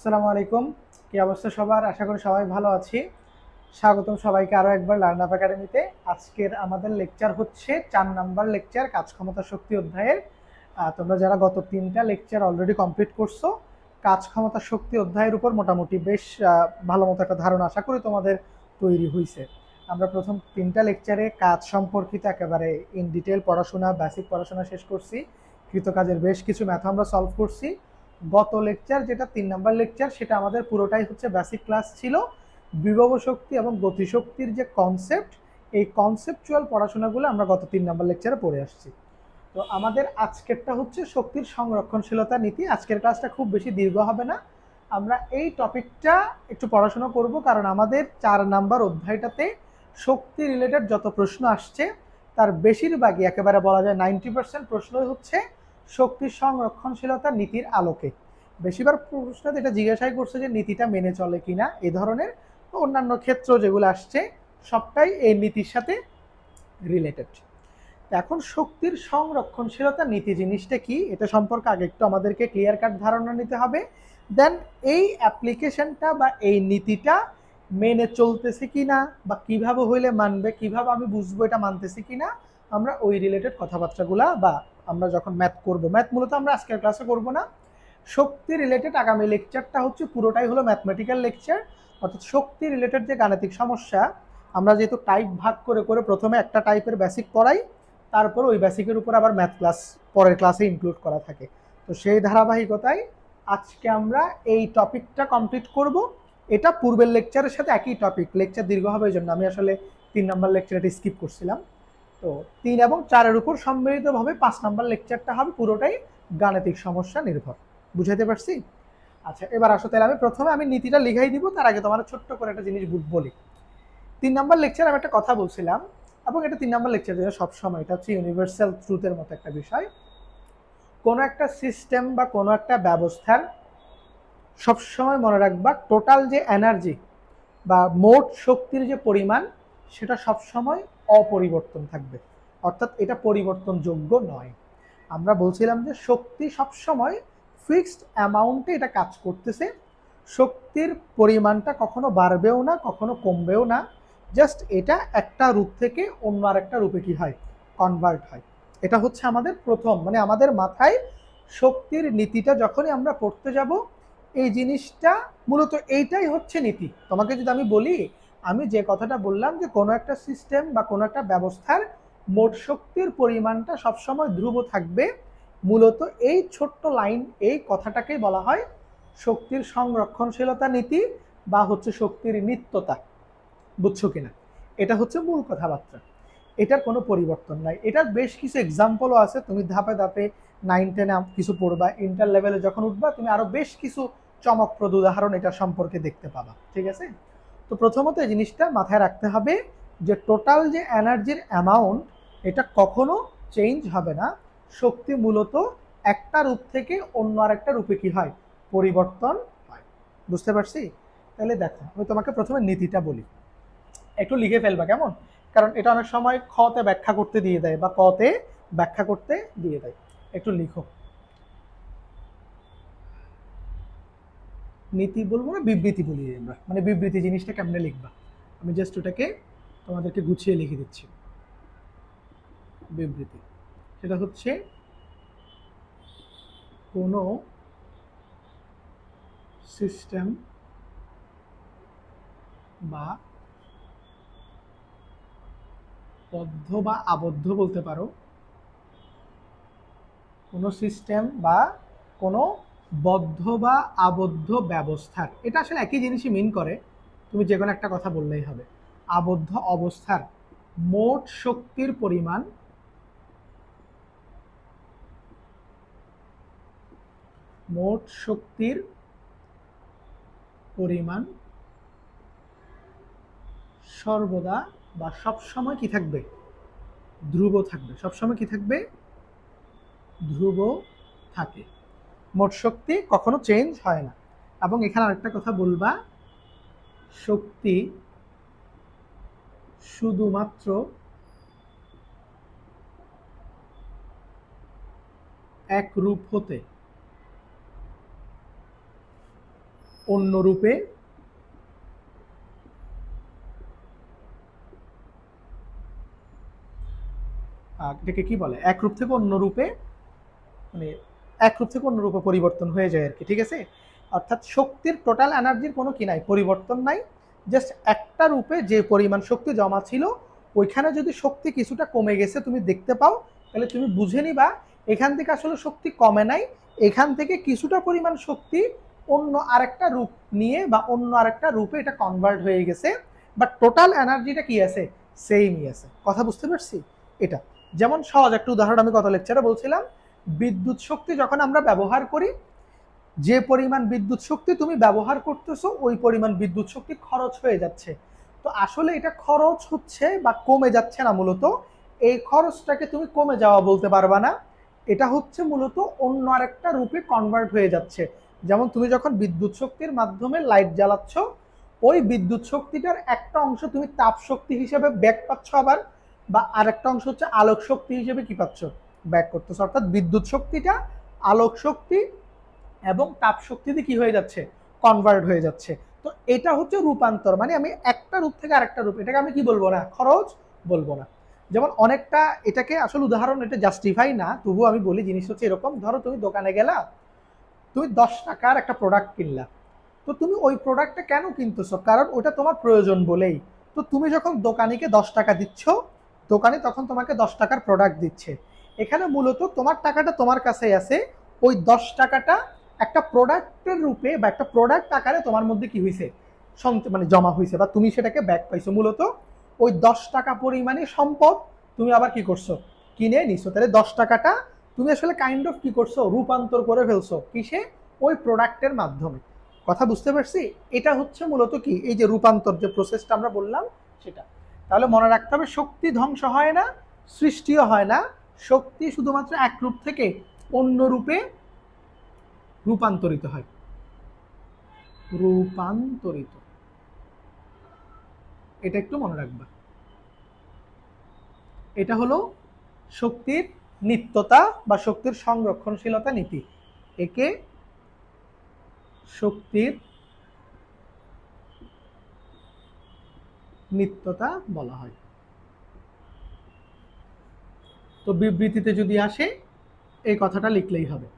আসসালামু আলাইকুম। কি অবস্থা সবার? আশা করি সবাই ভালো আছি। স্বাগতম সবাইকে আরো একবার লার্ন আপ একাডেমিতে। আজকের আমাদের লেকচার হচ্ছে ৪ নাম্বার লেকচার কাজ ক্ষমতা শক্তি অধ্যায়ের। তোমরা যারা গত ৩টা লেকচার অলরেডি কমপ্লিট করছো, কাজ ক্ষমতা শক্তি অধ্যায়ের উপর মোটামুটি বেশ ভালো মতো একটা ধারণা আশা করি তোমাদের তৈরি হয়েছে। আমরা প্রথম 3টা লেকচারে কাজ সম্পর্কিত একেবারে ইন ডিটেল পড়াশোনা, বেসিক পড়াশোনা শেষ করছি। কৃতকাজের বেশ কিছু ম্যাথ আমরা সলভ করছি। গত লেকচার যেটা 3 নাম্বার লেকচার, সেটা আমাদের পুরোটাই হচ্ছে বেসিক ক্লাস ছিল। বিভব শক্তি এবং গতিশক্তির যে কনসেপ্ট, এই কনসেপচুয়াল পড়াশোনাগুলো আমরা গত 3 নাম্বার লেকচারে পড়ে আসছি। তো আমাদের আজকেরটা হচ্ছে শক্তির সংরক্ষণশীলতা নীতি। আজকের ক্লাসটা খুব বেশি দীর্ঘ হবে না, আমরা এই টপিকটা একটু পড়াশোনা করব, কারণ আমাদের 4 নাম্বার অধ্যায়টাতে শক্তি রিলেটেড যত প্রশ্ন আসছে তার বেশিরভাগই, একেবারে বলা যায় 90% প্রশ্নই হচ্ছে শক্তির সংরক্ষণশীলতা নীতির আলোকে। বেশিরভাগ প্রশ্ন এটা জিজ্ঞাসাই করছে যে নীতিটা মেনে চলে কিনা, এই ধরনের। অন্যান্য ক্ষেত্র যেগুলো আসছে সবটাই এই নীতির সাথে রিলেটেড। এখন শক্তির সংরক্ষণশীলতা নীতি জিনিসটা কি, এটা সম্পর্কে আগে একটু আমাদেরকে ক্লিয়ার কাট ধারণা নিতে হবে। দেন এই অ্যাপ্লিকেশনটা বা এই নীতিটা মেনে চলতেছে কিনা, বা কিভাবে হইলে মানবে, কিভাবে আমি বুঝবো এটা মানতেছি কিনা, আমরা ওই রিলেটেড কথাবার্তাগুলা, বা আমরা যখন ম্যাথ করব, ম্যাথ মূলত আমরা আজকের ক্লাসে করব না। শক্তি রিলেটেড আগামী লেকচারটা হচ্ছে পুরোটাই হলো ম্যাথমেটিক্যাল লেকচার। অর্থাৎ শক্তি রিলেটেড যে গাণিতিক সমস্যা, আমরা যেহেতু টাইপ ভাগ করে করে প্রথমে একটা টাইপের বেসিক পড়াই, তারপর ওই বেসিকের উপর আবার ম্যাথ ক্লাস পরের ক্লাসে ইনক্লুড করা থাকে। তো সেই ধারাবাহিকতায় আজকে আমরা এই টপিকটা কমপ্লিট করব। এটা পূর্বের লেকচারের সাথে একই টপিক, লেকচার দীর্ঘ হবে এই জন্য আমি আসলে 3 নাম্বার লেকচারটা স্কিপ করছিলাম। তো 3 এবং 4-এর উপর সম্মিলিতভাবে 5 নাম্বার লেকচারটা হবে পুরোটাই গাণিতিক সমস্যা নির্ভর। বুঝাইতে পারছি? আচ্ছা, এবার আসো তাহলে আমি প্রথমে নীতিটা লিখাই দিব, তার আগে তোমার ছোট্ট করে একটা জিনিস বলি। 3 নাম্বার লেকচার আমি একটা কথা বলছিলাম, এবং এটা 3 নাম্বার লেকচার যেটা সবসময়, এটা হচ্ছে ইউনিভার্সাল ট্রুথের মতো একটা বিষয়। কোনো একটা সিস্টেম বা কোনো একটা ব্যবস্থার সবসময় মনে রাখবা টোটাল যে এনার্জি বা মোট শক্তির যে পরিমাণ, সেটা সবসময় অপরিবর্তন থাকবে। অর্থাৎ এটা পরিবর্তনযোগ্য নয়। আমরা বলছিলাম যে শক্তি সবসময় ফিক্সড অ্যামাউন্টে এটা কাজ করতেছে। শক্তির পরিমাণটা কখনো বাড়বেও না, কখনো কমবেও না। জাস্ট এটা একটা রূপ থেকে অন্য আরেকটা রূপে কি হয়, কনভার্ট হয়। এটা হচ্ছে আমাদের প্রথম, মানে আমাদের মাথায় শক্তির নীতিটা যখনই আমরা পড়তে যাব, এই জিনিসটা মূলত এইটাই হচ্ছে নীতি। তোমাকে যদি আমি বলি, আমি যে কথাটা বললাম যে কোনো একটা সিস্টেম বা কোনো একটা ব্যবস্থার মোট শক্তির পরিমাণটা সবসময় ধ্রুব থাকবে, মূলত এই ছোট্ট লাইন, এই কথাটাকেই বলা হয় শক্তির সংরক্ষণশীলতা নীতি, বা হচ্ছে শক্তির নিত্যতা। বুঝছো কিনা? এটা হচ্ছে মূল কথাবার্তা। এটার কোনো পরিবর্তন নাই। এটার বেশ কিছু এক্সাম্পলও আছে, তুমি ধাপে ধাপে 9-10 কিছু পড়বা, ইন্টার লেভেলে যখন উঠবা তুমি আরো বেশ কিছু চমকপ্রদ উদাহরণ এটা সম্পর্কে দেখতে পাবা। ঠিক আছে? তো প্রথমত এই জিনিসটা মাথায় রাখতে হবে যে টোটাল যে এনার্জির অ্যামাউন্ট, এটা কখনো চেঞ্জ হবে না। শক্তি মূলত একটা রূপ থেকে অন্য আরেকটা রূপে কি হয়, পরিবর্তন হয়। বুঝতে পারছি? তাহলে দেখো, আমি তোমাকে প্রথমে নীতিটা বলি, একটু লিখে ফেলবা কেমন? কারণ এটা অনেক সময় খতে ব্যাখ্যা করতে দিয়ে দেয় বা কতে ব্যাখ্যা করতে দিয়ে দেয়। একটু লিখো। নীতি বলবো না, বিবৃতি বলি আমরা, মানে বিবৃতি জিনিসটা কেমনে লিখবা, আমি জাস্ট ওটাকে তোমাদেরকে গুছিয়ে লিখে দিচ্ছি। বিবৃতি সেটা হচ্ছে কোনো সিস্টেম বা বদ্ধ বা আবদ্ধ বলতে পারো, কোনো সিস্টেম বা কোনো বদ্ধ বা আবদ্ধ ব্যবস্থার, এটা আসলে একই জিনিসই মিন করে, তুমি যে কোনো একটা কথা বললেই হবে। আবদ্ধ অবস্থার মোট শক্তির পরিমাণ, মোট শক্তির পরিমাণ সর্বদা বা সবসময় কি থাকবে, ধ্রুব থাকবে। সবসময় কি থাকবে, ধ্রুব থাকে। মোট শক্তি কখনো চেঞ্জ হয় না। এবং এখানে আরেকটা কথা বলবা, শক্তি শুধুমাত্র এক রূপ হতে অন্য রূপে এটাকে কি বলে, এক রূপ থেকে অন্য রূপে, মানে এক রূপ থেকে অন্য রূপে পরিবর্তন হয়ে যায় আর কি, ঠিক আছে। অর্থাৎ শক্তির টোটাল এনার্জির কোনো কি নাই, পরিবর্তন নাই, জাস্ট একটা রূপে যে পরিমাণ শক্তি জমা ছিল ওইখানে যদি শক্তি কিছুটা কমে গেছে তুমি দেখতে পাও, তাহলে তুমি বুঝে নিবা এখান থেকে আসলে শক্তি কমে নাই, এখান থেকে কিছুটা পরিমাণ শক্তি অন্য আরেকটা রূপ নিয়ে বা অন্য আরেকটা রূপে এটা কনভার্ট হয়ে গেছে, বাট টোটাল এনার্জিটা কি আছে, সেমই আছে। কথা বুঝতে পারছি? এটা যেমন সহজ একটা উদাহরণ আমি গত লেকচারে বলছিলাম, বিদ্যুৎ শক্তি যখন আমরা ব্যবহার করি, যে পরিমাণ বিদ্যুৎ শক্তি তুমি ব্যবহার করতেছো ওই পরিমাণ বিদ্যুৎ শক্তি খরচ হয়ে যাচ্ছে। তো আসলে এটা খরচ হচ্ছে বা কমে যাচ্ছে না, মূলত এই খরচটাকে তুমি কমে যাওয়া বলতে পারবা না, এটা হচ্ছে মূলত অন্য আরেকটা রূপে কনভার্ট হয়ে যাচ্ছে। যেমন তুমি যখন বিদ্যুৎ শক্তির মাধ্যমে লাইট জ্বালাচ্ছ, ওই বিদ্যুৎ শক্তিটার একটা অংশ তুমি তাপ শক্তি হিসেবে ব্যাক পাচ্ছ, আবার বা আরেকটা অংশ হচ্ছে আলোক শক্তি হিসেবে কি পাচ্ছ, ব্যাক করতেছো। অর্থাৎ বিদ্যুৎ শক্তিটা আলোক শক্তি এবং তাপ শক্তিতে কি হয়ে যাচ্ছে, কনভার্ট হয়ে যাচ্ছে। তো এটা হচ্ছে রূপান্তর, মানে আমি একটা রূপ থেকে আরেকটা রূপ, এটাকে আমি কি বলবো না, খরচ বলবো না। যেমন অনেকটা এটাকে আসলে উদাহরণ, এটা জাস্টিফাই না, তবুও আমি বলি, জিনিস হচ্ছে এরকম, ধরো তুমি দোকানে গেলা, তুমি 10 টাকার একটা প্রোডাক্ট কিনলা, তো তুমি ওই প্রোডাক্টটা কেন কিনতেছো, কারণ ওটা তোমার প্রয়োজন বলেই। তো তুমি যখন দোকানিকে 10 টাকা দিচ্ছ, দোকানি তখন তোমাকে 10 টাকার প্রোডাক্ট দিচ্ছে, এখানে মূলত তোমার টাকাটা তোমার কাছেই আছে, ওই 10 টাকাটা একটা প্রোডাক্টের রূপে বা একটা প্রোডাক্ট আকারে তোমার মধ্যে কি হয়েছে, মানে জমা হয়েছে, বা তুমি সেটাকে ব্যাক পাইছো। মূলত ওই 10 টাকা পরিমাণে সম্পদ তুমি আবার কি করছো, কিনে নিছো। তাহলে 10 টাকাটা তুমি আসলে কাইন্ড অফ কি করছো, রূপান্তর করে ফেলছো কিসে, ওই প্রোডাক্টের মাধ্যমে। কথা বুঝতে পারছি? এটা হচ্ছে মূলত কি, এই যে রূপান্তর যে প্রসেসটা আমরা বললাম সেটা। তাহলে মনে রাখতে হবে, শক্তি ধ্বংস হয় না, সৃষ্টিও হয় না, শক্তি শুধুমাত্র এক রূপ থেকে অন্য রূপে রূপান্তরিত হয়। রূপান্তরিত, এটা একটু মনে রাখবা। এটা হলো শক্তির নিত্যতা বা শক্তির সংরক্ষণশীলতা নীতি, একে শক্তির নিত্যতা বলা হয়। তো বিবৃতিতে যদি আসে এই কথাটা লিখলেই হবে,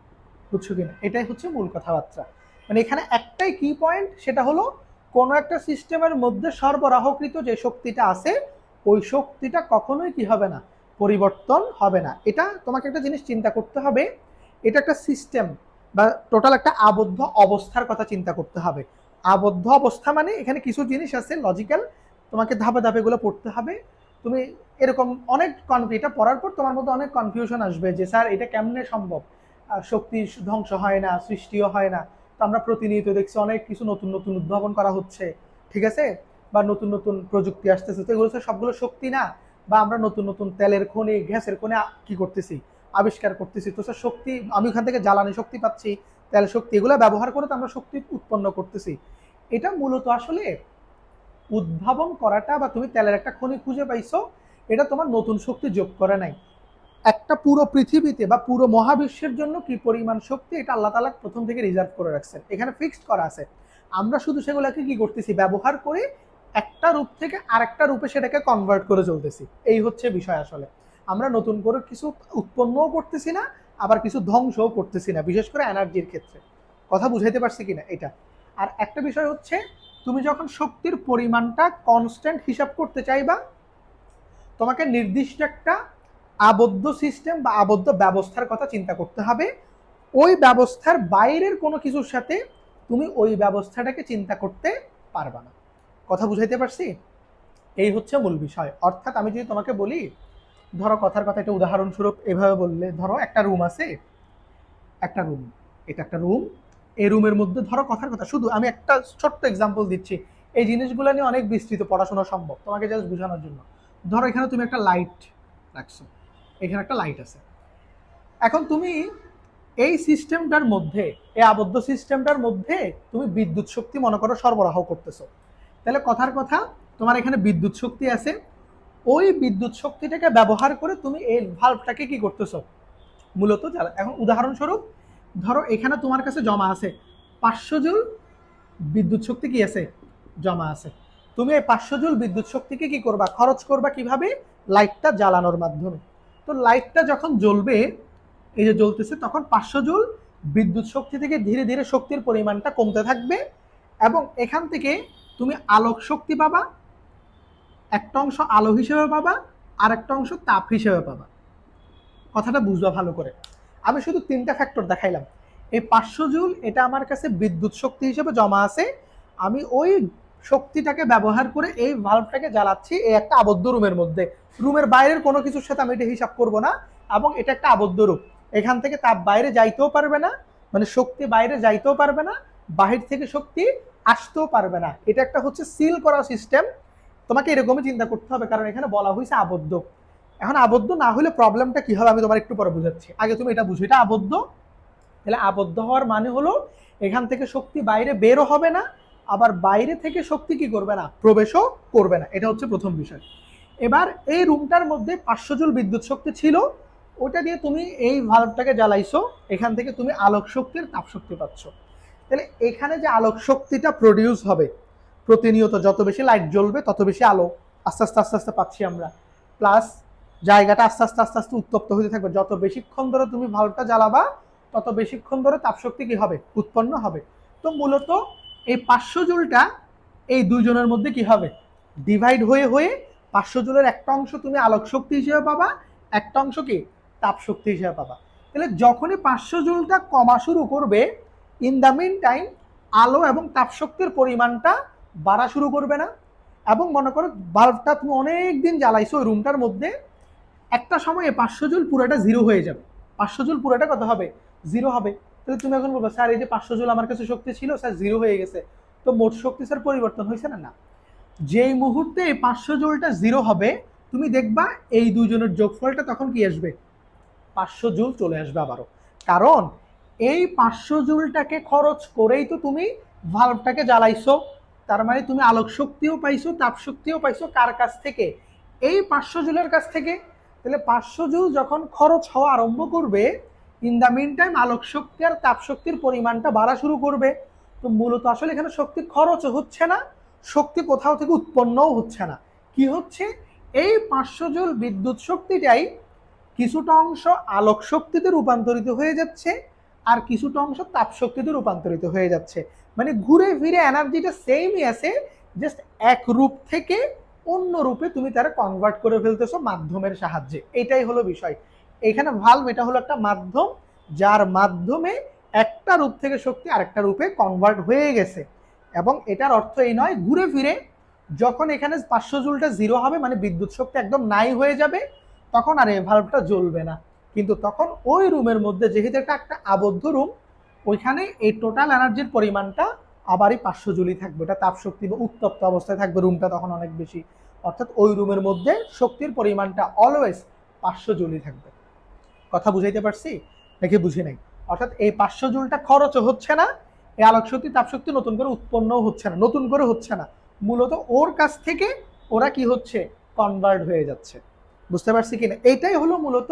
বুঝছো কিনা? এটাই হচ্ছে মূল কথাবার্তা। মানে এখানে একটাই কি পয়েন্ট, সেটা হলো কোনো একটা সিস্টেমের মধ্যে সরবরাহকৃত যে শক্তিটা আছে ওই শক্তিটা কখনোই কি হবে না, পরিবর্তন হবে না। এটা তোমাকে একটা জিনিস চিন্তা করতে হবে, এটা একটা সিস্টেম বা টোটাল একটা আবদ্ধ অবস্থার কথা চিন্তা করতে হবে। আবদ্ধ অবস্থা মানে এখানে কিছু জিনিস আছে লজিক্যাল, তোমাকে ধাপে ধাপে এগুলো পড়তে হবে। তুমি এরকম অনেক এটা পড়ার পর তোমার মধ্যে অনেক কনফিউশন আসবে যে স্যার এটা কেমনে সম্ভব, শক্তি ধ্বংস হয় না, সৃষ্টিও হয় না। তো আমরা প্রতিনিয়ত দেখছি অনেক কিছু নতুন নতুন উদ্ভাবন করা হচ্ছে, ঠিক আছে, বা নতুন নতুন প্রযুক্তি আসতেছে, তো এগুলো সবগুলো শক্তি না, বা আমরা নতুন নতুন তেলের খনি গ্যাসের খনি কি করতেছি, আবিষ্কার করতেছি, তো স্যার শক্তি, আমি ওখান থেকে জ্বালানি শক্তি পাচ্ছি, তেল শক্তি, এগুলো ব্যবহার করে তো আমরা শক্তি উৎপন্ন করতেছি। এটা মূলত আসলে উদ্ভাবন করাটা বা তুমি তেলের একটা খনি খুঁজে পাইছো, এটা তোমার নতুন শক্তি যোগ করে নাই। একটা পুরো পৃথিবীতে বা পুরো মহাবিশ্বের জন্য কি পরিমাণ শক্তি, এটা আল্লাহ তাআলা প্রথম থেকে রিজার্ভ করে রাখছেন, এখানে ফিক্সড করা আছে। আমরা শুধু সেগুলোকে কি করতেছি, ব্যবহার করে একটা রূপ থেকে আরেকটা রূপে সেটাকে কনভার্ট করে চলতেছি। এই হচ্ছে বিষয়। আসলে আমরা নতুন করে কিছু উৎপন্নও করতেছি না, আবার কিছু ধ্বংসও করতেছি না, বিশেষ করে এনার্জির ক্ষেত্রে। কথা বুঝাইতে পারছি কিনা এটা? আর একটা বিষয় হচ্ছে, তুমি যখন শক্তির পরিমাণটা কনস্ট্যান্ট হিসাব করতে চাইবা, তোমাকে নির্দিষ্ট একটা আবদ্ধ সিস্টেম বা আবদ্ধ ব্যবস্থার কথা চিন্তা করতে হবে। ওই ব্যবস্থার বাইরের কোনো কিছুর সাথে তুমি ওই ব্যবস্থাটাকে চিন্তা করতে পারবা না। কথা বুঝাইতে পারছি? এই হচ্ছে মূল বিষয়। অর্থাৎ আমি যদি তোমাকে বলি, ধরো কথার কথা একটা উদাহরণস্বরূপ এভাবে বললে, ধরো একটা রুম আছে, একটা রুম, এটা একটা রুম, এই রুমের মধ্যে ধরো কথার কথা, শুধু আমি একটা ছোট্ট এক্সাম্পল দিচ্ছি, এই জিনিসগুলো নিয়ে অনেক বিস্তৃত পড়াশোনা সম্ভব, তোমাকে জাস্ট বোঝানোর জন্য। ধরো এখানে তুমি একটা লাইট রাখছো, এখানে একটা লাইট আছে। এখন তুমি এই সিস্টেমটার মধ্যে, এই আবদ্ধ সিস্টেমটার মধ্যে তুমি বিদ্যুৎ শক্তি মনে করো সরবরাহ করতেছো। তাহলে কথার কথা, তোমার এখানে বিদ্যুৎ শক্তি আছে, ওই বিদ্যুৎ শক্তিটাকে ব্যবহার করে তুমি এই ভাল্বটাকে কি করতেছো, মূলত জ্বালা। এখন উদাহরণস্বরূপ ধরো এখানে তোমার কাছে জমা আছে 500 জুল বিদ্যুৎ শক্তি কি আছে, জমা আছে। তুমি এই 500 জুল বিদ্যুৎ শক্তিকে কি করবা, খরচ করবা কিভাবে, লাইটটা জ্বালানোর মাধ্যমে। তো লাইটটা যখন জ্বলবে, এই যে জ্বলতেছে, তখন 500 জুল বিদ্যুৎ শক্তি থেকে ধীরে ধীরে শক্তির পরিমাণটা কমতে থাকবে এবং এখান থেকে তুমি আলোক শক্তি পাবা, একটা অংশ আলো হিসেবে পাবা আর একটা অংশ তাপ হিসেবে পাবা। কথাটা বুঝবা ভালো করে। আমি শুধু 3টা ফ্যাক্টর দেখাইলাম। এই 500 জুল এটা আমার কাছে বিদ্যুৎ শক্তি হিসেবে জমা আছে, আমি ওই শক্তিটাকে ব্যবহার করে এই ভালভটাকে জ্বালাচ্ছি এই একটা আবদ্ধ রুমের মধ্যে। রুমের বাইরের কোনো কিছুর সাথে আমি এটা হিসাব করব না, এবং এটা একটা আবদ্ধ রূপ। এখান থেকে তাপ বাইরে যাইতেও পারবে না, মানে শক্তি বাইরে যাইতেও পারবে না, বাহির থেকে শক্তি আসতেও পারবে না। এটা একটা হচ্ছে সিল করা সিস্টেম। তোমাকে এরকমই চিন্তা করতে হবে, কারণ এখানে বলা হয়েছে আবদ্ধ। এখন আবদ্ধ না হলে প্রবলেমটা কি হবে আমি তোমার একটু পরে বুঝাচ্ছি, আগে তুমি এটা বুঝো। এটা আবদ্ধ, তাহলে আবদ্ধ হওয়ার মানে হলো এখান থেকে শক্তি বাইরে বেরও হবে না, আবার বাইরে থেকে শক্তি কি করবে না, প্রবেশও করবে না। এটা হচ্ছে প্রথম বিষয়। এবার এই রুমটার মধ্যে 500 জুল বিদ্যুৎ শক্তি ছিল, ওটা দিয়ে তুমি এই ভালভটাকে জ্বালাইছো, এখান থেকে তুমি আলোক শক্তির তাপ শক্তি পাচ্ছ। তাহলে এখানে যে আলোক শক্তিটা প্রডিউস হবে প্রতিনিয়ত, যত বেশি লাইট জ্বলবে তত বেশি আলো আস্তে আস্তে আস্তে আস্তে পাচ্ছি আমরা, প্লাস জায়গাটা আস্তে আস্তে আস্তে আস্তে উত্তপ্ত হতে থাকবে। যত বেশিক্ষণ ধরে তুমি ভালভটা জ্বালাবা তত বেশিক্ষণ ধরে তাপশক্তি কি হবে, উৎপন্ন হবে। তো মূলত এই 500 জুলটা এই দুইজনের মধ্যে কি হবে, ডিভাইড হয়ে হয়ে 500 জুলের একটা অংশ তুমি আলোক শক্তি হিসেবে পাবা, একটা অংশ কি তাপ শক্তি হিসেবে পাবা। তাহলে যখনই 500 জুলটা কমা শুরু করবে, ইন দ্য মিন টাইম আলো এবং তাপ শক্তির পরিমাণটা বাড়া শুরু করবে না। এবং মনে করো বাল্বটা তুমি অনেক দিন জ্বালাইছো ওই রুমটার মধ্যে, একটা সময়ে 500 জুল পুরোটা জিরো হয়ে যাবে। 500 জুল পুরোটা কত হবে, জিরো হবে। তাহলে তুমি এখন বলবো স্যার এই যে 500 জুল আমার কাছে শক্তি ছিল স্যার জিরো হয়ে গেছে, তো মোট শক্তি স্যার পরিবর্তন হয়েছে না? না, যেই মুহূর্তে এই 500 জুলটা জিরো হবে তুমি দেখবা এই দুজনের যোগফলটা তখন কি আসবে, 500 জুল চলে আসবে আবারও। কারণ এই 500 জুলটাকে খরচ করেই তো তুমি ভালভটাকে জ্বালাইছো, তার মানে তুমি আলোক শক্তিও পাইছো তাপ শক্তিও পাইছো কার কাছ থেকে, এই 500 জুলের কাছ থেকে। তাহলে 500 জুল যখন খরচ হওয়া আরম্ভ করবে, ইন দ্য মিন টাইম আলোক শক্তি আর তাপ শক্তির পরিমাণটা বাড়া শুরু করবে। তো মূলত আসলে এখানে শক্তি খরচ হচ্ছে না, শক্তি কোথাও থেকে উৎপন্নও হচ্ছে না। কি হচ্ছে, এই 500 জুল বিদ্যুৎ শক্তিটাই কিছুটা অংশ আলোক শক্তিতে রূপান্তরিত হয়ে যাচ্ছে আর কিছুটা অংশ তাপ শক্তিতে রূপান্তরিত হয়ে যাচ্ছে। মানে ঘুরে ফিরে এনার্জিটা সেমই আছে, জাস্ট এক রূপ থেকে অন্য রূপে তুমি তারা কনভার্ট করে ফেলতেছো মাধ্যমের সাহায্যে। এটাই হলো বিষয়। এখানে ভালভ এটা হলো একটা মাধ্যম, যার মাধ্যমে একটা রূপ থেকে শক্তি আরেকটা রূপে কনভার্ট হয়ে গেছে। এবং এটার অর্থ এই নয় ঘুরে ফিরে যখন এখানে 500 জুলটা জিরো হবে মানে বিদ্যুৎ শক্তি একদম নাই হয়ে যাবে, তখন আর এই ভালভটা জ্বলবে না। কিন্তু তখন ওই রুমের মধ্যে যেহেতু এটা একটা আবদ্ধ রুম, ওইখানে এই টোটাল এনার্জির পরিমাণটা আবারই 500 জুলই থাকবে। এটা তাপ শক্তি বা উত্তপ্ত অবস্থায় থাকবে রুমটা তখন অনেক বেশি, অর্থাৎ ওই রুমের মধ্যে শক্তির পরিমাণটা অলওয়েজ 500 জুলই থাকবে। কথা বুঝাইতে পারছি নাকি বুঝি নাই? অর্থাৎ এই 500 জুলটা খরচও হচ্ছে না, এই আলোক শক্তি তাপ শক্তি নতুন করে উৎপন্নও হচ্ছে না, নতুন করে হচ্ছে না, মূলত ওর কাছ থেকে ওরা কি হচ্ছে, কনভার্ট হয়ে যাচ্ছে। বুঝতে পারছি কিনা? এইটাই হলো মূলত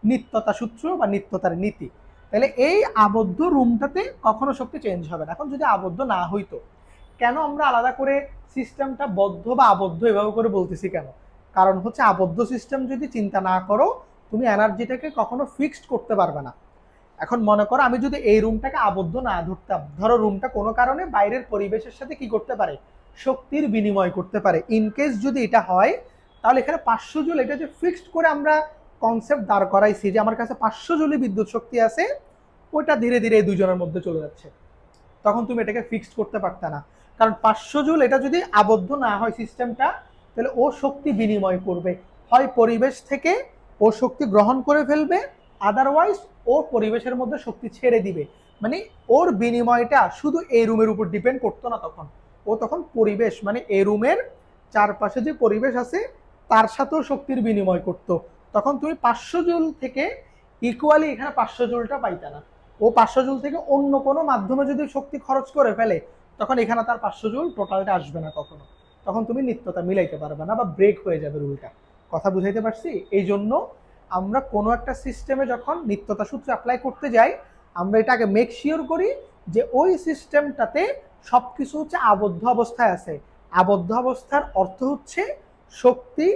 নিত্যতা সূত্র বা নিত্যতার নীতি। তাহলে এই আবদ্ধ রুমটাতে কখনো শক্তি চেঞ্জ হবে না। এখন যদি আবদ্ধ না হইতো, কেন আমরা আলাদা করে সিস্টেমটা বদ্ধ বা আবদ্ধ এভাবে করে বলতেছি কেন? কারণ হচ্ছে আবদ্ধ সিস্টেম যদি চিন্তা না করো তুমি এনার্জিটাকে কখনো ফিক্সড করতে পারবে না। এখন মনে করো আমি যদি এই রুমটাকে আবদ্ধ না ধরতাম, ধরো রুমটা কোনো কারণে বাইরের পরিবেশের সাথে কি করতে পারে, শক্তির বিনিময় করতে পারে। ইনকেস যদি এটা হয় তাহলে এখানে 500 জুল, এটা যে ফিক্সড করে আমরা কনসেপ্ট দাঁড় করাইছি যে আমার কাছে 500 জুলই বিদ্যুৎ শক্তি আছে, ওইটা ধীরে ধীরে এই দুজনের মধ্যে চলে যাচ্ছে, তখন তুমি এটাকে ফিক্সড করতে পারতে না। কারণ 500 জুল এটা যদি আবদ্ধ না হয় সিস্টেমটা, তাহলে ও শক্তি বিনিময় করবে, হয় পরিবেশ থেকে ও শক্তি গ্রহণ করে ফেলবে, আদারওয়াইজ ও পরিবেশের মধ্যে শক্তি ছেড়ে দিবে। মানে ওর বিনিময়টা শুধু এই রুমের উপর ডিপেন্ড করতো না, তখন ও তখন পরিবেশ মানে এই রুমের চারপাশে যে পরিবেশ আছে তার সাথেও শক্তির বিনিময় করতো। তখন তুমি 500 জুল থেকে ইকুয়ালি এখানে 500 জুলটা পাইতে না। ও 500 জুল থেকে অন্য কোনো মাধ্যমে যদি শক্তি খরচ করে ফেলে তখন এখানে তার 500 জুল টোটালটা আসবে না কখনো, তখন তুমি নিত্যতা মিলাইতে পারবে না বা ব্রেক হয়ে যাবে রুলটা। কথা বুঝাইতে পারছি? এই জন্য আমরা কোনো একটা সিস্টেমে যখন নিত্যতা সূত্র অ্যাপ্লাই করতে যাই আমরা এটা আগে মেক শিওর করি যে ওই সিস্টেমটাতে সবকিছু হচ্ছে আবদ্ধ অবস্থায় আছে। আবদ্ধ অবস্থার অর্থ হচ্ছে শক্তি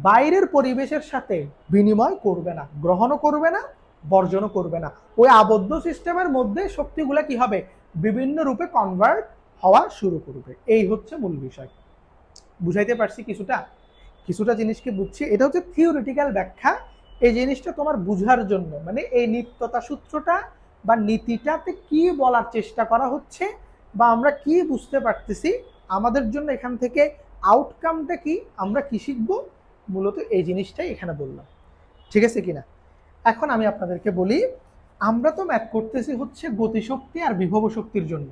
বাইরের পরিবেশের সাথে বিনিময় করবে না, গ্রহণও করবে না, বর্জনও করবে না। ওই আবদ্ধ সিস্টেমের মধ্যে শক্তিগুলো কি হবে, বিভিন্ন রূপে কনভার্ট হওয়া শুরু করবে। এই হচ্ছে মূল বিষয়। বুঝাইতে পারছি কিছুটা? কিছুটা জিনিসকে বুঝছি। এটা হচ্ছে থিওরিটিক্যাল ব্যাখ্যা। এই জিনিসটা তোমার বুঝার জন্য, মানে এই নিত্যতা সূত্রটা বা নীতিটাতে কি বলার চেষ্টা করা হচ্ছে বা আমরা কি বুঝতে পারতেছি, আমাদের জন্য এখান থেকে আউটকামটা কি, আমরা কি শিখবো, মূলত এই জিনিসটাই এখানে বললাম। ঠিক আছে কিনা? এখন আমি আপনাদেরকে বলি, আমরা তো ম্যাথ করতেছি হচ্ছে গতিশক্তি আর বিভব শক্তির জন্য।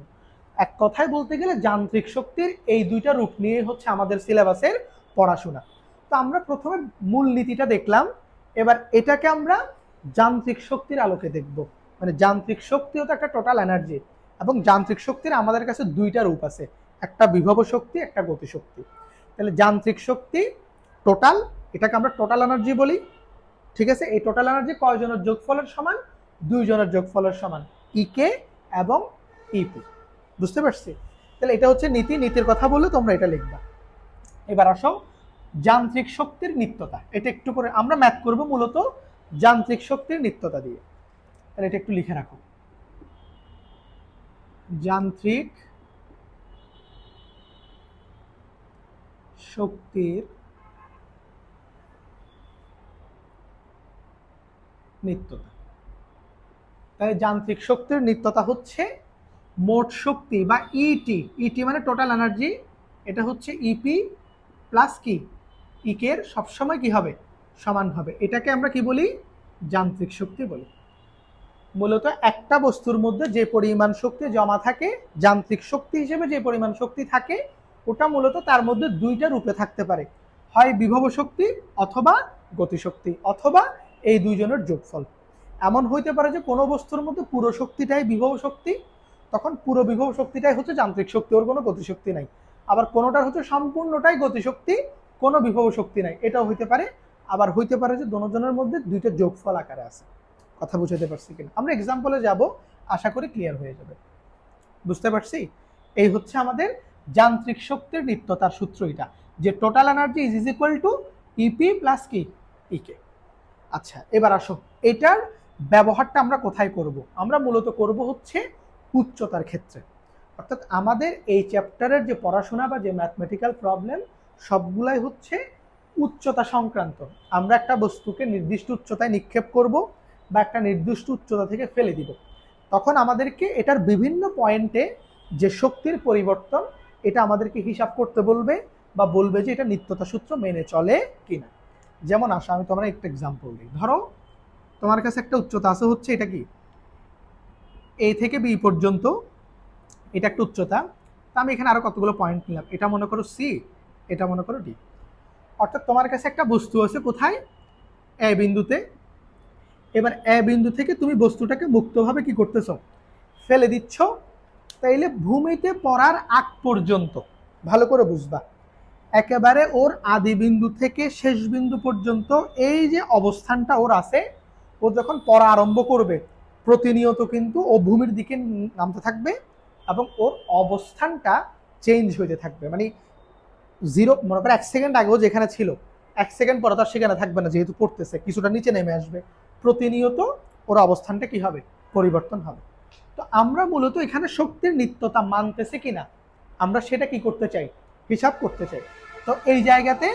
এক কথায় বলতে গেলে যান্ত্রিক শক্তির এই দুইটা রূপ নিয়ে হচ্ছে আমাদের সিলেবাসের পড়াশোনা। তো আমরা প্রথমে মূল নীতিটা দেখলাম, এবার এটাকে আমরা যান্ত্রিক শক্তির আলোকে দেখব। মানে যান্ত্রিক শক্তিও তো একটা টোটাল এনার্জি, এবং যান্ত্রিক শক্তির আমাদের কাছে দুইটা রূপ আছে, একটা বিভব শক্তি, একটা গতিশক্তি। তাহলে যান্ত্রিক শক্তি টোটাল, এটাকে আমরা টোটাল এনার্জি বলি। ঠিক আছে, এই টোটাল এনার্জি কয়জনের যোগফলের সমান? দুইজনের যোগফলের সমান, ইকে এবং ইপি। বুঝতে পারছি? তাহলে এটা হচ্ছে নীতি। নীতির কথা বললে তোমরা এটা লিখবা। এবার আসো যান্ত্রিক শক্তির নিত্যতা। এটা একটু করে আমরা ম্যাথ করব মূলত যান্ত্রিক শক্তির নিত্যতা দিয়ে। তাহলে এটা একটু লিখে রাখো, যান্ত্রিক শক্তির নিত্যতা। তাই যান্ত্রিক শক্তির নিত্যতা হচ্ছে মোট শক্তি বা ইটি। ইটি মানে টোটাল এনার্জি, এটা হচ্ছে ইপি প্লাস কি ইকের সবসময় কি হবে, সমান হবে। এটাকে আমরা কি বলি, যান্ত্রিক শক্তি বলি। মূলত একটা বস্তুর মধ্যে যে পরিমাণ শক্তি জমা থাকে, যান্ত্রিক শক্তি হিসেবে যে পরিমাণ শক্তি থাকে, ওটা মূলত তার মধ্যে দুইটা রূপে থাকতে পারে, হয় বিভব শক্তি অথবা গতিশক্তি, অথবা এই দুইজনের যোগফল। এমন হইতে পারে যে কোনো বস্তুর মধ্যে পুরো শক্তিটাই বিভব শক্তি, তখন পুরো বিভব শক্তিটাই হচ্ছে যান্ত্রিক শক্তি, ওর কোনো গতিশক্তি নাই। আবার কোনোটার হচ্ছে সম্পূর্ণটাই গতিশক্তি, কোনো বিভব শক্তি নাই, এটাও হইতে পারে। আবার হইতে পারে যে দোনোজনের মধ্যে দুইটা যোগফল আকারে আছে। কথা বুঝাতে পারছি কিনা? আমরা এক্সাম্পলে যাব, আশা করি ক্লিয়ার হয়ে যাবে। বুঝতে পারছি? এই হচ্ছে আমাদের যান্ত্রিক শক্তির নিত্যতার সূত্র, এটা যে total energy is equal to E P plus কি ইকে। আচ্ছা, এবার আসো এটার ব্যবহারটা আমরা কোথায় করব? আমরা মূলত করব হচ্ছে উচ্চতার ক্ষেত্রে। অর্থাৎ আমাদের এই চ্যাপ্টারের যে পড়াশোনা বা যে ম্যাথমেটিক্যাল প্রবলেম, সবগুলাই হচ্ছে উচ্চতা সংক্রান্ত। আমরা একটা বস্তুকে নির্দিষ্ট উচ্চতায় নিক্ষেপ করব বা একটা নির্দিষ্ট উচ্চতা থেকে ফেলে দিব, তখন আমাদেরকে এটার বিভিন্ন পয়েন্টে যে শক্তির পরিবর্তন, এটা আমাদেরকে হিসাব করতে বলবে বা বলবে যে এটা নিত্যতা সূত্র মেনে চলে কিনা। যেমন আসো আমি তোমার একটা এক্সাম্পল দিই। ধরো তোমার কাছে একটা উচ্চতা আছে হচ্ছে, এটা কি এ থেকে বি পর্যন্ত, এটা একটা উচ্চতা। তা আমি এখানে আরো কতগুলো পয়েন্ট নিলাম, এটা মনে করো সি, এটা মনে করো ডি। অর্থাৎ তোমার কাছে একটা বস্তু আছে কোথায়, এ বিন্দুতে। এবার এ বিন্দু থেকে তুমি বস্তুটাকে মুক্তভাবে কি করতেছ, ফেলে দিচ্ছ। তাইলে ভূমিতে পড়ার আগ পর্যন্ত, ভালো করে বুঝবা, একেবারে ওর আদি বিন্দু থেকে শেষ বিন্দু পর্যন্ত এই যে অবস্থানটা ওর আছে, ও যখন পড়া আরম্ভ করবে প্রতিনিয়ত কিন্তু ও ভূমির দিকে নামতে থাকবে এবং ওর অবস্থানটা চেঞ্জ হইতে থাকবে। মানে জিরো, মনে করো 1 সেকেন্ড আগেও যেখানে ছিল, 1 সেকেন্ড পরে তার সেখানে থাকবে না, যেহেতু পড়তেছে কিছুটা নিচে নেমে আসবে। প্রতিনিয়ত ওর অবস্থানটা কি হবে, পরিবর্তন হবে। তো আমরা মূলত এখানে শক্তির নিত্যতা মানতেছে কিনা, আমরা সেটা কি করতে চাই, হিসাব করতে চাই। তো এই জায়গাতে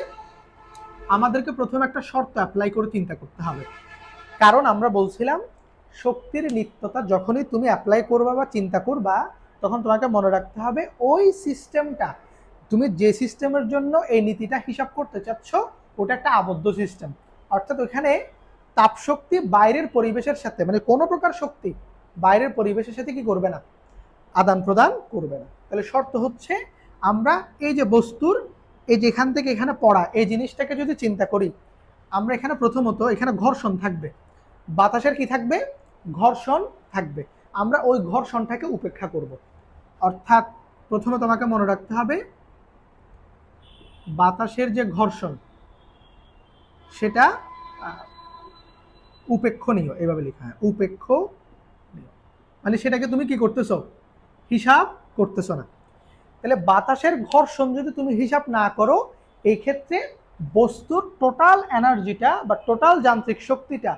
আমাদেরকে প্রথমে একটা শর্ত অ্যাপ্লাই করে চিন্তা করতে হবে। কারণ আমরা বলছিলাম শক্তির নিত্যতা যখনই তুমি অ্যাপ্লাই করবা বা চিন্তা করবা, তখন তোমাকে মনে রাখতে হবে ওই সিস্টেমটা, তুমি যে সিস্টেমের জন্য এই নীতিটা হিসাব করতে চাচ্ছ, ওটা একটা আবদ্ধ সিস্টেম। অর্থাৎ ওখানে তাপশক্তি বাইরের পরিবেশের সাথে, মানে কোনো প্রকার শক্তি বাইরের পরিবেশের সাথে কি করবে না, আদান প্রদান করবে না। তাহলে শর্ত হচ্ছে আমরা এই যে বস্তুর এই যে এখান থেকে এখানে পড়া, এই জিনিসটাকে যদি চিন্তা করি, আমরা এখানে প্রথমত এখানে ঘর্ষণ থাকবে, বাতাসের কি থাকবে, ঘর্ষণ থাকবে। আমরা ওই ঘর্ষণটাকে উপেক্ষা করব। অর্থাৎ প্রথমে তোমাকে মনে রাখতে হবে বাতাসের যে ঘর্ষণ সেটা উপেক্ষণীয়, এভাবে লেখা হয় উপেক্ষণীয়। মানে সেটাকে তুমি কি করতেছো, হিসাব করতেছো না। তাহলে বাতাসের ঘর্ষণ যদি তুমি হিসাব না করো, এই ক্ষেত্রে বস্তুর টোটাল এনার্জিটা বা টোটাল যান্ত্রিক শক্তিটা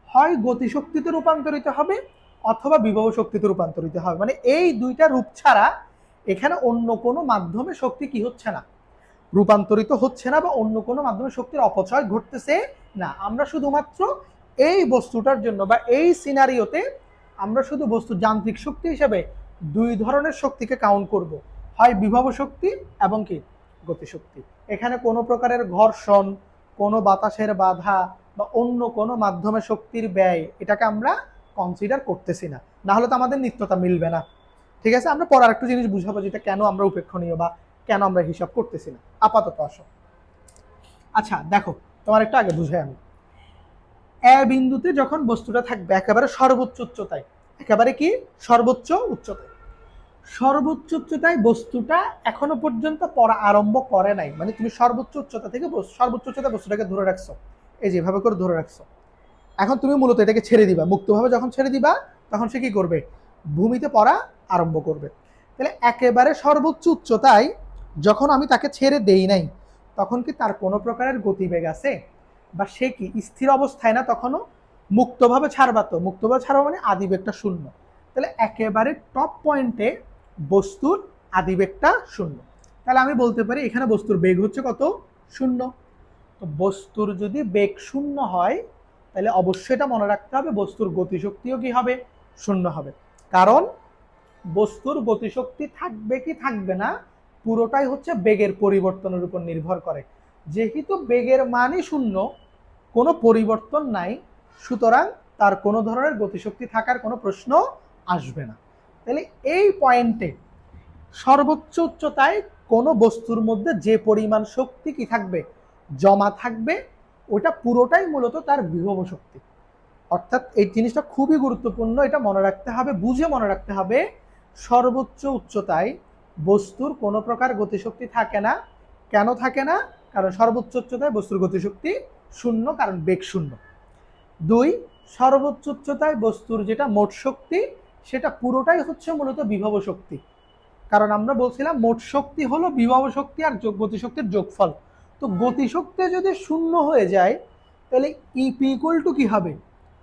হয় গতিশক্তিতে রূপান্তরিত হবে অথবা বিভব শক্তিতে রূপান্তরিত হবে। মানে এই দুইটা রূপ ছাড়া এখানে অন্য কোনো মাধ্যমে শক্তি কি হচ্ছে না, রূপান্তরিত হচ্ছে না, বা অন্য কোনো মাধ্যমে শক্তির অপচয় ঘটতেছে না। আমরা শুধুমাত্র এই বস্তুটার জন্য বা এই সিনারিওতে আমরা শুধু বস্তুর যান্ত্রিক শক্তি হিসেবে দুই ধরনের শক্তিকে কাউন্ট করব, হয় বিভব শক্তি এবং কি গতিশক্তি। এখানে কোনো প্রকারের ঘর্ষণ, কোনো বাতাসের বাধা বা অন্য কোনো মাধ্যমে শক্তির ব্যয় এটাকে আমরা কনসিডার করতেছি না, না হলে তো আমাদের নিত্যতা মিলবে না। ঠিক আছে, আমরা পরে আরেকটু জিনিস বুঝাবো যেটা কেন আমরা উপেক্ষণীয় বা কেন আমরা হিসাব করতেছি না। আপাতত আসো, আচ্ছা দেখো, তোমার একটু আগে বুঝাই আমি। এ বিন্দুতে যখন বস্তুটা থাকবে একেবারে সর্বোচ্চ উচ্চতায়, একেবারে কি সর্বোচ্চ উচ্চতায়, সর্বোচ্চ উচ্চতায় বস্তুটা এখনো পর্যন্ত পড়া আরম্ভ করে নাই, মানে তুমি সর্বোচ্চ উচ্চতা থেকে সর্বোচ্চ উচ্চতায় বস্তুটাকে ধরে রাখছো, এই যেভাবে করে ধরে রাখছো। এখন তুমি মূলত এটাকে ছেড়ে দিবা, মুক্তভাবে যখন ছেড়ে দিবা তখন সে কি করবে, ভূমিতে পড়া আরম্ভ করবে। তাহলে একেবারে সর্বোচ্চ উচ্চতায় যখন আমি তাকে ছেড়ে দেই নাই, তখন কি তার কোনো প্রকারের গতিবেগ আছে, বা সে কি স্থির অবস্থায় না তখনও? মুক্তভাবে ছাড়বা, তো মুক্তভাবে ছাড়বা মানে আদিবেগটা শূন্য। তাহলে একেবারে টপ পয়েন্টে বস্তুর আদিবেগটা শূন্য। তাহলে আমি বলতে পারি এখানে বস্তুর বেগ হচ্ছে কত, শূন্য। তো বস্তুর যদি বেগ শূন্য হয় তাহলে অবশ্যই এটা মনে রাখতে হবে বস্তুর গতিশক্তিও কি হবে, শূন্য হবে। কারণ বস্তুর গতিশক্তি থাকবে কি থাকবে না পুরোটাই হচ্ছে বেগের পরিবর্তনের উপর নির্ভর করে। যেহেতু বেগের মানই শূন্য, কোনো পরিবর্তন নাই, সুতরাং তার কোনো ধরনের গতিশক্তি থাকার কোনো প্রশ্ন আসবে না। তাহলে এই পয়েন্টে সর্বোচ্চ উচ্চতায় কোনো বস্তুর মধ্যে যে পরিমাণ শক্তি কি থাকবে, জমা থাকবে, ওটা পুরোটাই মূলত তার বিভব শক্তি। অর্থাৎ এই জিনিসটা খুবই গুরুত্বপূর্ণ, এটা মনে রাখতে হবে, বুঝে মনে রাখতে হবে। সর্বোচ্চ উচ্চতায় বস্তুর কোনো প্রকার গতিশক্তি থাকে না। কেন থাকে না? কারণ সর্বোচ্চ উচ্চতায় বস্তুর গতিশক্তি শূন্য, কারণ বেগ শূন্য। দুই, সর্বোচ্চ উচ্চতায় বস্তুর যেটা মোট শক্তি সেটা পুরোটাই হচ্ছে মূলত বিভব শক্তি। কারণ আমরা বলছিলাম মোট শক্তি হলো বিভব শক্তি আর গতিশক্তির যোগফল। তো গতিশক্তি যদি শূন্য হয়ে যায় তাহলে ইপি ইকুয়াল টু কি হবে,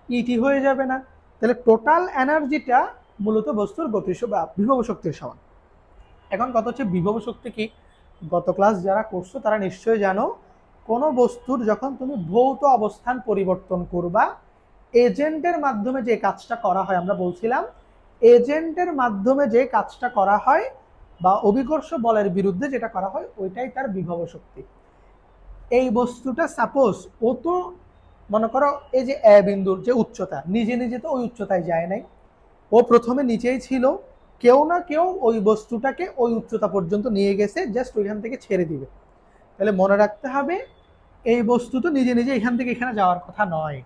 ইটি হয়ে যাবে না। তাহলে টোটাল এনার্জিটা মূলত বস্তুর বিভব শক্তির সমান। এখন কথা হচ্ছে বিভব শক্তি কি, গত ক্লাস যারা করছো তারা নিশ্চয়ই জানো, কোনো বস্তুর যখন তুমি ভৌত অবস্থান পরিবর্তন করবা, এজেন্টের মাধ্যমে যে কাজটা করা হয়, আমরা বলছিলাম এজেন্টের মাধ্যমে যে কাজটা করা হয় বা অভিকর্ষ বলের বিরুদ্ধে যেটা করা হয় ওইটাই তার বিভব শক্তি। এই বস্তুটা সাপোজ ও তো মনে করো এই যে এ বিন্দুর যে উচ্চতা, নিজে নিজে তো ওই উচ্চতায় যায় নাই, ও প্রথমে নিচেই ছিল, কেউ না কেউ ওই বস্তুটাকে ওই উচ্চতা পর্যন্ত নিয়ে গেছে, জাস্ট ওইখান থেকে ছেড়ে দিবে। তাহলে মনে রাখতে হবে এই বস্তু তো নিজে নিজে এখান থেকে এখানে যাওয়ার কথা নয়।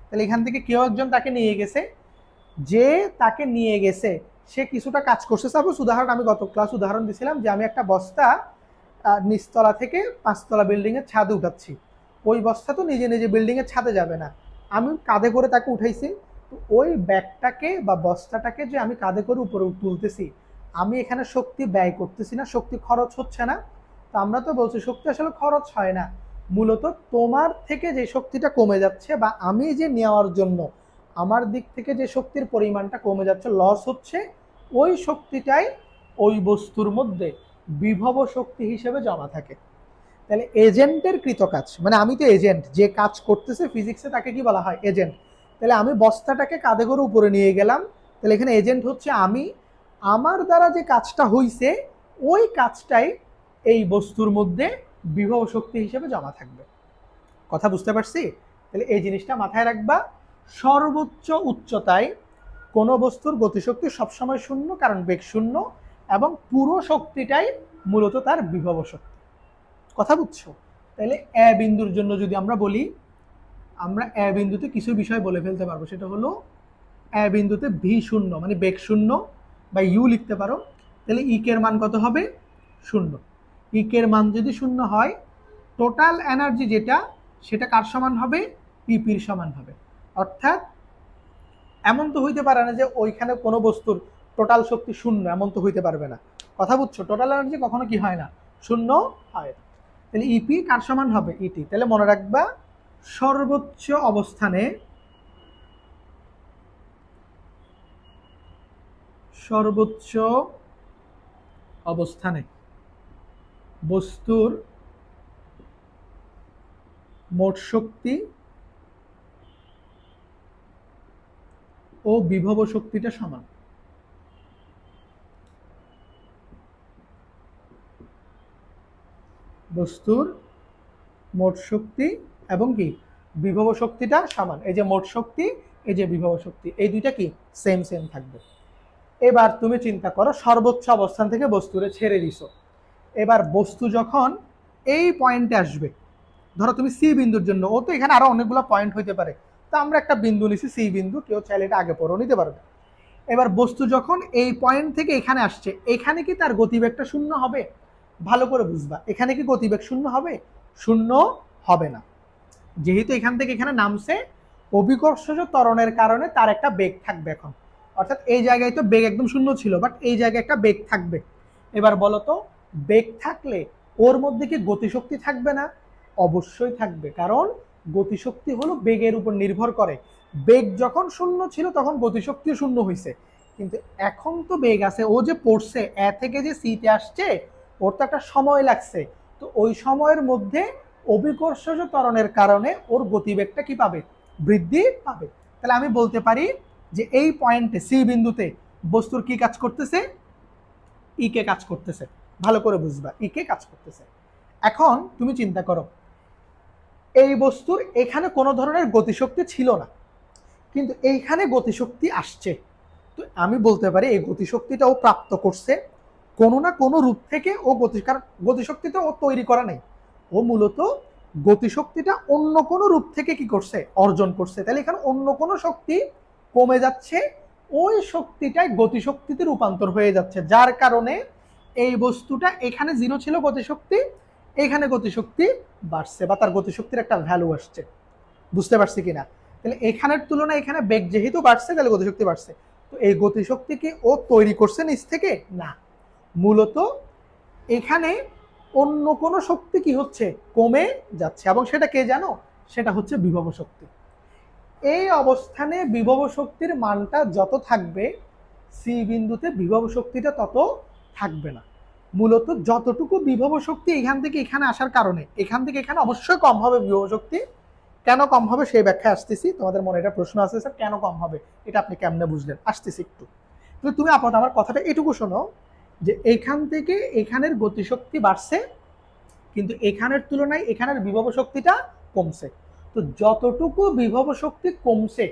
তাহলে এখান থেকে কেউ একজন তাকে নিয়ে গেছে, যে তাকে নিয়ে গেছে সে কিছুটা কাজ করছে। সাপোজ উদাহরণ, আমি গত ক্লাস উদাহরণ দিছিলাম যে আমি একটা বস্তা নিচতলা থেকে 5তলা বিল্ডিং এর ছাদে উঠাচ্ছি, ওই বস্তা তো নিজে নিজে বিল্ডিং এর ছাদে যাবে না, আমি কাঁধে করে তাকে উঠাইছি। তো ওই ব্যাগটাকে বা বস্তাটাকে যে আমি কাঁধে করে উপরে তুলতেছি, আমি এখানে শক্তি ব্যয় করতেছি না, শক্তি খরচ হচ্ছে না। তো আমরা তো বলছি শক্তি আসলে খরচ হয় না, মূলত তোমার থেকে যে শক্তিটা কমে যাচ্ছে বা আমি যে নেওয়ার জন্য আমার দিক থেকে যে শক্তির পরিমাণটা কমে যাচ্ছে, লস হচ্ছে, ওই শক্তিটাই ওই বস্তুর মধ্যে বিভব শক্তি হিসেবে জমা থাকে। তাহলে এজেন্টের কৃত কাজ, মানে আমি তো এজেন্ট, যে কাজ করতেছে ফিজিক্সে তাকে কি বলা হয়, এজেন্ট। তাহলে আমি বস্তাটাকে কাঁধে করে উপরে নিয়ে গেলাম, তাহলে এখানে এজেন্ট হচ্ছে আমি, আমার দ্বারা যে কাজটা হইছে ওই কাজটাই এই বস্তুর মধ্যে বিভব শক্তি হিসেবে জমা থাকবে। কথা বুঝতে পারছি? তাহলে এই জিনিসটা মাথায় রাখবা, সর্বোচ্চ উচ্চতায় কোনো বস্তুর গতিশক্তি সবসময় শূন্য, কারণ বেগ শূন্য, এবং পুরো শক্তিটাই মূলত তার বিভব শক্তি। কথা বুঝছো? তাহলে এ বিন্দুর জন্য যদি আমরা বলি, আমরা এ বিন্দুতে কিছু বিষয় বলে ফেলতে পারবো, সেটা হলো এ বিন্দুতে ভি শূন্য মানে বেগ শূন্য, বা ইউ লিখতে পারো। তাহলে ইকের মান কত হবে, শূন্য। ইকের মান যদি শূন্য হয়, টোটাল এনার্জি যেটা সেটা কার সমান হবে, পিপির সমান হবে। অর্থাৎ এমন তো হইতে পারে না যে ওইখানে কোনো বস্তুর টোটাল শক্তি শূন্য, এমন তো হইতে পারবে না। কথা বুঝছো? টোটাল এনার্জি কখনো কি হয় না, শূন্য হয়। তাহলে ইপি কার সমান হবে, ইটি। তাহলে মনে রাখবা সর্বোচ্চ অবস্থানে, সর্বোচ্চ অবস্থানে বস্তুর মোট শক্তি ও বিভব শক্তিটা সমান। বস্তুর মোট শক্তি এবং কি বিভব শক্তিটা সমান। এই যে মোট শক্তি, এই যে বিভব শক্তি, এই দুইটা কি সেম সেম থাকবে। এবার তুমি চিন্তা করো, সর্বোচ্চ অবস্থান থেকে বস্তুরে ছেড়ে দিছো। এবার বস্তু যখন এই পয়েন্টে আসবে, ধরো তুমি সি বিন্দুর জন্য, ও তো এখানে আরো অনেকগুলো পয়েন্ট হইতে পারে, তো আমরা একটা বিন্দু নিছি সি বিন্দু, কেউ চাইলে এটা আগে পরেও নিতে পারবে। এবার বস্তু যখন এই পয়েন্ট থেকে এখানে আসছে, এখানে কি তার গতিবেগটা শূন্য হবে? ভালো করে বুঝবা, এখানে কি গতিবেগ শূন্য হবে? শূন্য হবে না। যেহেতু এখান থেকে এখানে নামছে, অভিকর্ষজ ত্বরণের কারণে তার একটা বেগ থাকবে এখন। অর্থাৎ এই জায়গায় তো বেগ একদম শূন্য ছিল, বাট এই জায়গায় একটা বেগ থাকবে। এবার বলো তো, বেগ থাকলে ওর মধ্যে কি গতিশক্তি থাকবে না? অবশ্যই থাকবে, কারণ গতিশক্তি হলো বেগের উপর নির্ভর করে। বেগ যখন শূন্য ছিল তখন গতিশক্তিও শূন্য হয়েছে, কিন্তু এখন তো বেগ আছে। ও যে পড়ছে এ থেকে যে সিতে আসছে, ওর তো একটা সময় লাগছে। তো ওই সময়ের মধ্যে অভিকর্ষজ ত্বরণের কারণে ওর গতিবেগটা কি পাবে? বৃদ্ধি পাবে। তাহলে আমি বলতে পারি যে এই পয়েন্টে সি বিন্দুতে বস্তুর কি কাজ করতেছে? ইকে কাজ করতেছে। ভালো করে বুঝবা, ইকে কাজ করতেছে। এখন তুমি চিন্তা করো, এই বস্তুর এখানে কোনো ধরনের গতিশক্তি ছিল না, কিন্তু এইখানে গতিশক্তি আসছে। তো আমি বলতে পারি এই গতিশক্তিটা ও প্রাপ্ত করছে কোনো না কোনো রূপ থেকে। ও গতিশক্তিটা ও তৈরি করা নাই, ও মূলত গতিশক্তিটা অন্য কোনো রূপ থেকে কি করছে? অর্জন করছে। তাহলে এখানে অন্য কোনো শক্তি কমে যাচ্ছে, ওই শক্তিটাই গতিশক্তিতে রূপান্তর হয়ে যাচ্ছে, যার কারণে এই বস্তুটা এখানে জিরো ছিল গতিশক্তি, এখানে গতিশক্তি বাড়ছে বা তার গতিশক্তির একটা ভ্যালু আসছে। বুঝতে পারছি কিনা? তাহলে এখানের তুলনায় এখানে বেগ যেহেতু বাড়ছে, তাহলে গতিশক্তি বাড়ছে। তো এই গতিশক্তি কি ও তৈরি করছে নিচ থেকে? না, মূলত এখানে অন্য কোনো শক্তি কি হচ্ছে? কমে যাচ্ছে। এবং সেটা কে জানো? সেটা হচ্ছে বিভব শক্তি। এই অবস্থানে বিভব শক্তির মানটা যত থাকবে, সি বিন্দুতে বিভব শক্তিটা তত থাকবে না। মূলত যতটুকু বিভব শক্তি এখান থেকে এখানে আসার কারণে, এখান থেকে এখানে অবশ্যই কম হবে বিভব শক্তি। কেন কম হবে সেই ব্যাখ্যা আসতেছি। তোমাদের মনে এটা প্রশ্ন আছে, স্যার কেন কম হবে, এটা আপনি কেমনে বুঝলেন? আসতেছি একটু। তো তুমি আপাতত আমার কথাটা এটুকু শোনো, যে এইখান থেকে এখানের গতিশক্তি বাড়ছে, কিন্তু এখানের তুলনায় এখানের বিভব শক্তিটা কমছে। তো যতটুকু বিভব শক্তি কমছে,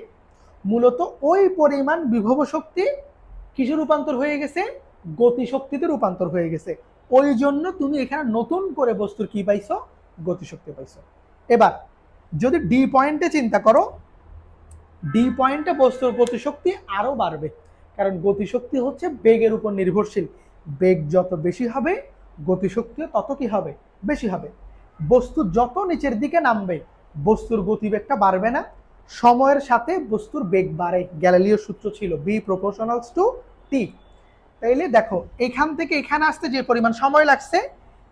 মূলত ওই পরিমাণ বিভব শক্তি কিসে রূপান্তর হয়ে গেছে? গতিশক্তিতে রূপান্তর হয়ে গেছে। ওই জন্য তুমি এখানে নতুন করে বস্তুর কি পাইছো? গতিশক্তি পাইছো। এবার যদি ডি পয়েন্টে চিন্তা করো, ডি পয়েন্টে বস্তুর গতিশক্তি আরো বাড়বে, কারণ গতিশক্তি হচ্ছে বেগের উপর নির্ভরশীল। বেগ যত বেশি হবে, গতিশক্তিও তত কি হবে? বেশি হবে। বস্তু যত নিচের দিকে নামবে, বস্তুর গতিবেগটা বাড়বে না, সময়ের সাথে বস্তুর বেগ বাড়ে। গ্যালিলিও সূত্র ছিল বি প্রপোর্শনালস টু টি। তাইলে দেখো, এখান থেকে এখানে আসতে যে পরিমাণ সময় লাগছে,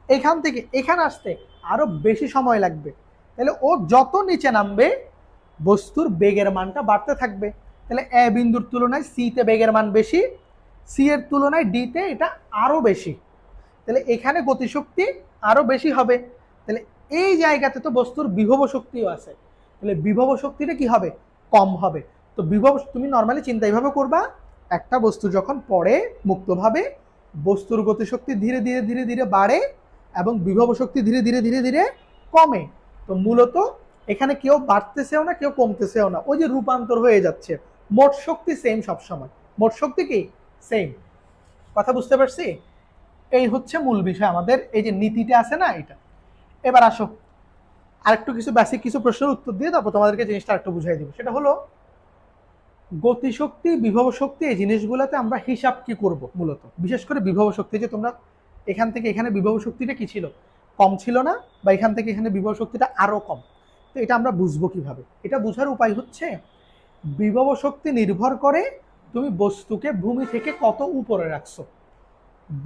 এখান থেকে এখানে আসতে আরো বেশি সময় লাগবে। তাহলে ও যত নিচে নামবে, বস্তুর বেগের মানটা বাড়তে থাকবে। তাহলে এ বিন্দুর তুলনায় সিতে বেগের মান বেশি, সি এর তুলনায় ডিতে এটা আরো বেশি। তাহলে এখানে গতিশক্তি আরো বেশি হবে। তাহলে এই জায়গাতে তো বস্তুর বিভব শক্তিও আছে, তাহলে বিভব শক্তিটা কি হবে? কম হবে। তো বিভব, তুমি নর্মালি চিন্তা এইভাবে করবা, একটা বস্তু যখন পড়ে মুক্তভাবে, বস্তুর গতিশক্তি ধীরে ধীরে ধীরে ধীরে বাড়ে এবং বিভব শক্তি ধীরে ধীরে ধীরে ধীরে কমে। তো মূলত এখানে কেউ বাড়তেছেও না, কেউ কমতেছেও না, ওই যে রূপান্তর হয়ে যাচ্ছে। মোট শক্তি সেম সবসময়, মোট শক্তি কি সেম। কথা বুঝতে পারছি? এই হচ্ছে মূল বিষয় আমাদের, এই যে নীতিটা আছে না, এটা। এবার আসো আরেকটু কিছু বেসিক কিছু প্রশ্নের উত্তর দিয়ে তারপর তোমাদেরকে জিনিসটা একটু বুঝাই দিব। সেটা হলো গতিশক্তি, বিভব শক্তি, এই জিনিসগুলোতে আমরা হিসাব কি করব মূলত। বিশেষ করে বিভব শক্তি, যে তোমরা এখান থেকে এখানে বিভব শক্তিটা কি ছিল? কম ছিল না, বা এখান থেকে এখানে বিভব শক্তিটা আরো কম। তো এটা আমরা বুঝবো কিভাবে? এটা বোঝার উপায় হচ্ছে, বিভব শক্তি নির্ভর করে তুমি বস্তুকে ভূমি থেকে কত উপরে রাখছো।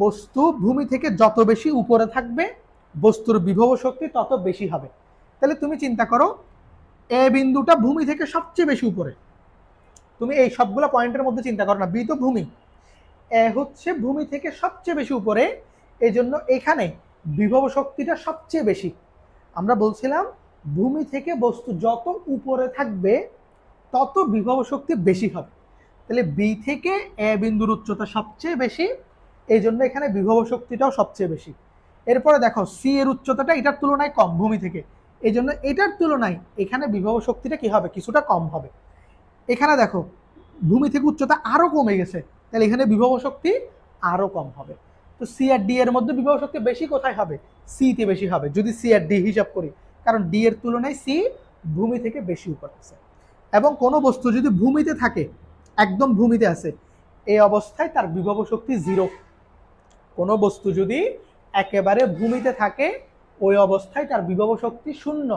বস্তু ভূমি থেকে যত বেশি উপরে থাকবে বস্তুর বিভব শক্তি তত বেশি হবে। তাহলে তুমি চিন্তা করো, এ বিন্দুটা ভূমি থেকে সবচেয়ে বেশি উপরে, তুমি এই সবগুলো পয়েন্টের মধ্যে চিন্তা করো না, বি তো ভূমি, এ হচ্ছে ভূমি থেকে সবচেয়ে বেশি উপরে, এই জন্য এখানে বিভব শক্তিটা সবচেয়ে বেশি। আমরা বলছিলাম ভূমি থেকে বস্তু যত উপরে থাকবে তত বিভব শক্তি বেশি হবে। তাহলে বি থেকে এ বিন্দুর উচ্চতা সবচেয়ে বেশি, এই জন্য এখানে বিভব শক্তিটাও সবচেয়ে বেশি। এরপরে দেখো সি এর উচ্চতাটা এটার তুলনায় কম ভূমি থেকে, এই জন্য এটার তুলনায় এখানে বিভব শক্তিটা কি হবে, কিছুটা কম হবে। এখানে দেখো ভূমি থেকে উচ্চতা আরো কমে গেছে, তাহলে এখানে বিভব শক্তি আরো কম হবে। তো সি আর ডি এর মধ্যে বিভব শক্তি বেশি কোথায় হবে, সি তে বেশি হবে যদি সি আর ডি হিসাব করি, কারণ ডি এর তুলনায় সি ভূমি থেকে বেশি উপরে আছে। এবং কোনো বস্তু যদি ভূমিতে থাকে, একদম ভূমিতে আছে, এই অবস্থায় তার বিভব শক্তি জিরো। কোনো বস্তু যদি একেবারে ভূমিতে থাকে ওই অবস্থায় তার বিভব শক্তি শূন্য,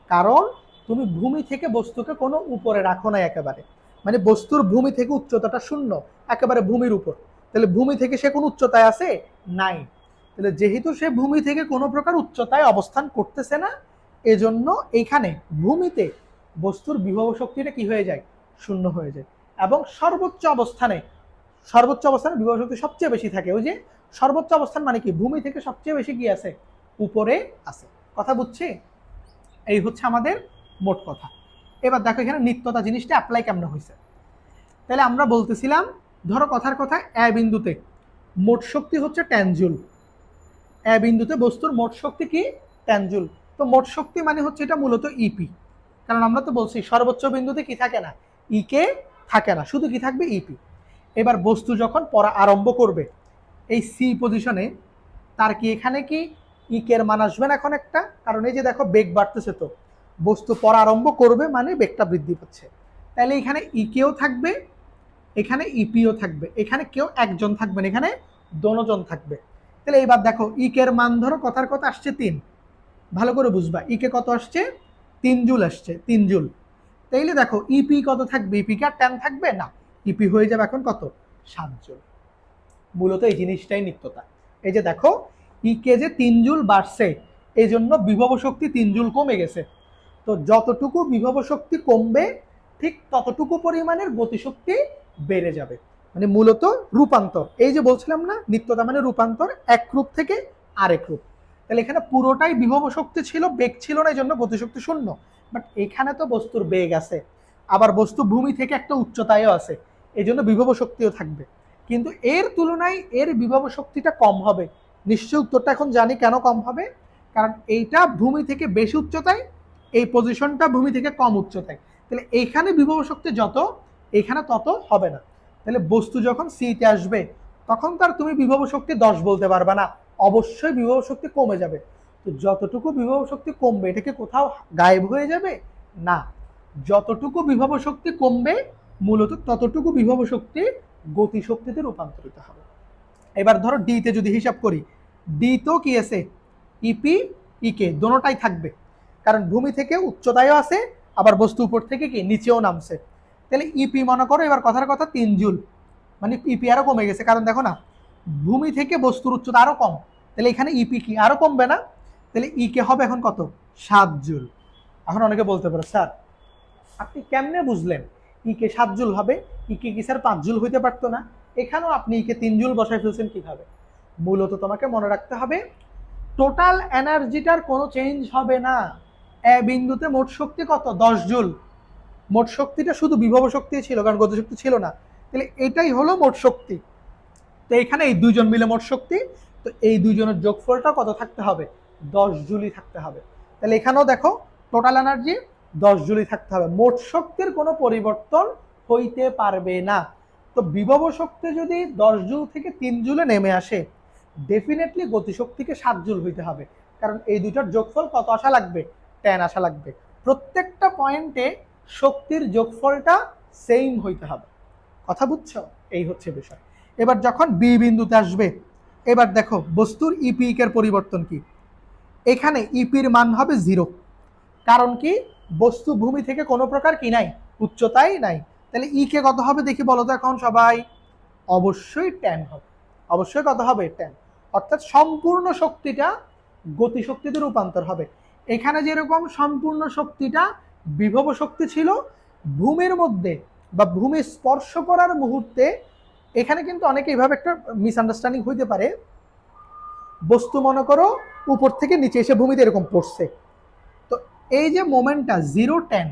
কারণ তুমি ভূমি থেকে বস্তুকে কোনো উপরে রাখো না একেবারে, মানে বস্তুর ভূমি থেকে উচ্চতাটা শূন্য, একেবারে ভূমির উপর। তাহলে ভূমি থেকে সে কোনো উচ্চতায় আছে নাই, তাহলে যেহেতু সে ভূমি থেকে কোনো প্রকার উচ্চতায় অবস্থান করতেছে না, এজন্য এইখানে ভূমিতে বস্তুর বিভব শক্তিটা কি হয়ে যায়, শূন্য হয়ে যায়। এবং সর্বোচ্চ অবস্থানে বিভব শক্তি সবচেয়ে বেশি থাকে। ওই যে সর্বোচ্চ অবস্থান মানে কি, ভূমি থেকে সবচেয়ে বেশি কি আছে, উপরে আছে। কথা বুঝছি? এই হচ্ছে আমাদের মোট কথা। এবার দেখো এখানে নিত্যতা জিনিসটা অ্যাপ্লাই কেমন হয়েছে। তাহলে আমরা বলতেছিলাম, ধরো কথার কথা এ বিন্দুতে মোট শক্তি হচ্ছে 10 জুল। এ বিন্দুতে বস্তুর মোট শক্তি কি, 10 জুল। তো মোট শক্তি মানে হচ্ছে এটা মূলত ইপি, কারণ আমরা তো বলছি সর্বোচ্চ বিন্দুতে কি থাকে না, ইকে থাকে না, শুধু কি থাকবে, ইপি। এবার বস্তু যখন পড়া আরম্ভ করবে এই সি পজিশনে, তার কি এখানে কি ইকের মান আসবে না এখন একটা, কারণ এই যে দেখো বেগ বাড়তেছে, তো বস্তু পড়া আরম্ভ করবে মানে বেগটা বৃদ্ধি পাচ্ছে। তাহলে এখানে ইকেও থাকবে, এখানে ইপিও থাকবে, এখানে কেউ একজন থাকবে না, এখানে দোনোজন থাকবে। তাহলে এইবার দেখো ইকের মান ধরো কথার কথা আসছে 3, ভালো করে বুঝবা, ইকে কত আসছে, 3 জুল আসছে, 3 জুল। তাইলে দেখো ইপি কত থাকবে, ইপি কি আর 10 থাকবে না, ইপি হয়ে যাবে এখন কত, 7 জুল। মূলত এই জিনিসটাই নিত্যতা। এই যে দেখো ইকে যে 3 জুল বাড়ছে, এই জন্য বিভব শক্তি 3 জুল কমে গেছে। তো যতটুকু বিভব শক্তি কমবে ঠিক ততটুকু পরিমাণের গতিশক্তি বেড়ে যাবে, মানে মূলত রূপান্তর। এই যে বলছিলাম না, নিত্যতা মানে রূপান্তর, এক রূপ থেকে আরেক রূপ। তাহলে এখানে পুরোটাই বিভব শক্তি ছিল, বেগ ছিল না, এই জন্য গতিশক্তি শূন্য। বাট এখানে তো বস্তুর বেগ আছে, আবার বস্তু ভূমি থেকে একটা উচ্চতায়ও আছে, এই জন্য বিভব শক্তিও থাকবে, কিন্তু এর তুলনায় এর বিভব শক্তিটা কম হবে। নিশ্চয়ই উত্তরটা এখন জানি কেন কম হবে, কারণ এইটা ভূমি থেকে বেশি উচ্চতায়, এই পজিশনটা ভূমি থেকে কম উচ্চতায়। তাহলে এইখানে বিভব শক্তি যত, এখানে তত হবে না। তাহলে বস্তু যখন সিতে আসবে তখন তার তুমি বিভব শক্তি 10 বলতে পারবে না, অবশ্যই বিভব শক্তি কমে যাবে। তো যতটুকু বিভব শক্তি কমবে এটা কি কোথাও গায়েব হয়ে যাবে না, যতটুকু বিভব শক্তি কমবে মূলত ততটুকু বিভব শক্তি গতিশক্তিতে রূপান্তরিত হবে। এবার ধরো ডি তে যদি হিসাব করি, ডি তো কি আছে, ইপি ইকে দোনোটাই থাকবে, কারণ ভূমি থেকে উচ্চতায়ও আছে, আবার বস্তু উপর থেকে কি নিচেও নামছে। তাহলে ইপি মনে করো এবার কথার কথা 3 জুল, মানে ইপি আরো কমে গেছে, কারণ দেখো না ভূমি থেকে বস্তুর উচ্চতা আরো কম, তাহলে এখানে ইপি কি আরো কমবে না, তাহলে ইকে হবে এখন কত, 7 জুল। এখন অনেকে বলতে পারে স্যার আপনি কেমনে বুঝলেন ইকে 7 জুল হবে, ইকে কি স্যার 5 জুল হইতে পারতো না, এখানেও আপনি ইকে 3 জুল বসাই ফেলছেন কিভাবে। মূলত তোমাকে মনে রাখতে হবে টোটাল এনার্জিটার কোনো চেঞ্জ হবে না। এ বিন্দুতে মোট শক্তি কত, 10 জুল। মোট শক্তিটা শুধু বিভব শক্তি ছিল, কারণ গতিশক্তি ছিল না, তাহলে এটাই হলো মোট শক্তি। তো এখানে এই দুইজন মিলে মোট শক্তি, তো এই দুইজনের যোগফলটা কত থাকতে হবে, 10 জুলই থাকতে হবে। তাহলে এখানেও দেখো টোটাল এনার্জি 10 জুলই থাকতে হবে, মোট শক্তির কোনো পরিবর্তন হইতে পারবে না। তো বিভব শক্তি যদি 10 জুল থেকে 3 জুলে নেমে আসে, ডেফিনেটলি গতিশক্তিকে 7 জুল হইতে হবে, কারণ এই দুইটার যোগফল কত আসা লাগবে, 10 আসা লাগবে। প্রত্যেকটা পয়েন্টে শক্তির যোগফলটা সেম হইতে হবে। কথা বুঝছো? এই হচ্ছে বিষয়। এবার যখন বি বিন্দুতে আসবে, এবার দেখো বস্তুর ইপি এর পরিবর্তন কি, এখানে ইপির মান হবে 0, কারণ কি বস্তু ভূমি থেকে কোনো প্রকার কি নাই, উচ্চতাই নাই। তাহলে ই কে কত হবে দেখি বলো তো এখন সবাই, অবশ্যই 10 হবে, অবশ্যই কত হবে 10, অর্থাৎ সম্পূর্ণ শক্তিটা গতিশক্তিতে রূপান্তর হবে। এখানে যেরকম সম্পূর্ণ শক্তিটা বিভব শক্তি ছিল ভূমির মধ্যে বা ভূমি স্পর্শ করার মুহূর্তে, এখানে কিন্তু অনেকে এইভাবে একটা মিসআন্ডারস্ট্যান্ডিং হইতে পারে, বস্তু মনে করো উপর থেকে নিচে এসে ভূমিতে এরকম পড়ছে, তো এই যে মোমেন্টটা 0-10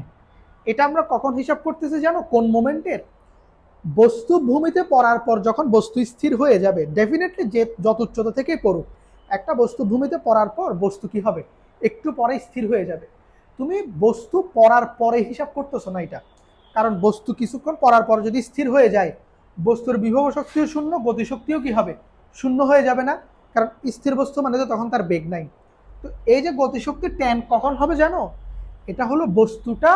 এটা আমরা কখন হিসাব করতেছি জানো, কোন মোমেন্টের? বস্তু ভূমিতে পড়ার পর যখন বস্তু স্থির হয়ে যাবে, ডেফিনেটলি যে যত উচ্চতা থেকেই পড়ুক, একটা বস্তু ভূমিতে পড়ার পর বস্তু কি হবে, একটু পরে স্থির হয়ে যাবে। তুমি বস্তু পড়ার পরে হিসাব করতেছো না এটা, কারণ বস্তু কিছুক্ষণ পড়ার পর যদি স্থির হয়ে যায়, বস্তুর বিভব শক্তিও শূন্য, গতিশক্তিও কি হবে, শূন্য হয়ে যাবে না? কারণ স্থির বস্তু মানে তো তখন তার বেগ নাই। তো এই যে গতিশক্তি 10 কখন হবে জানো, এটা হলো বস্তুটা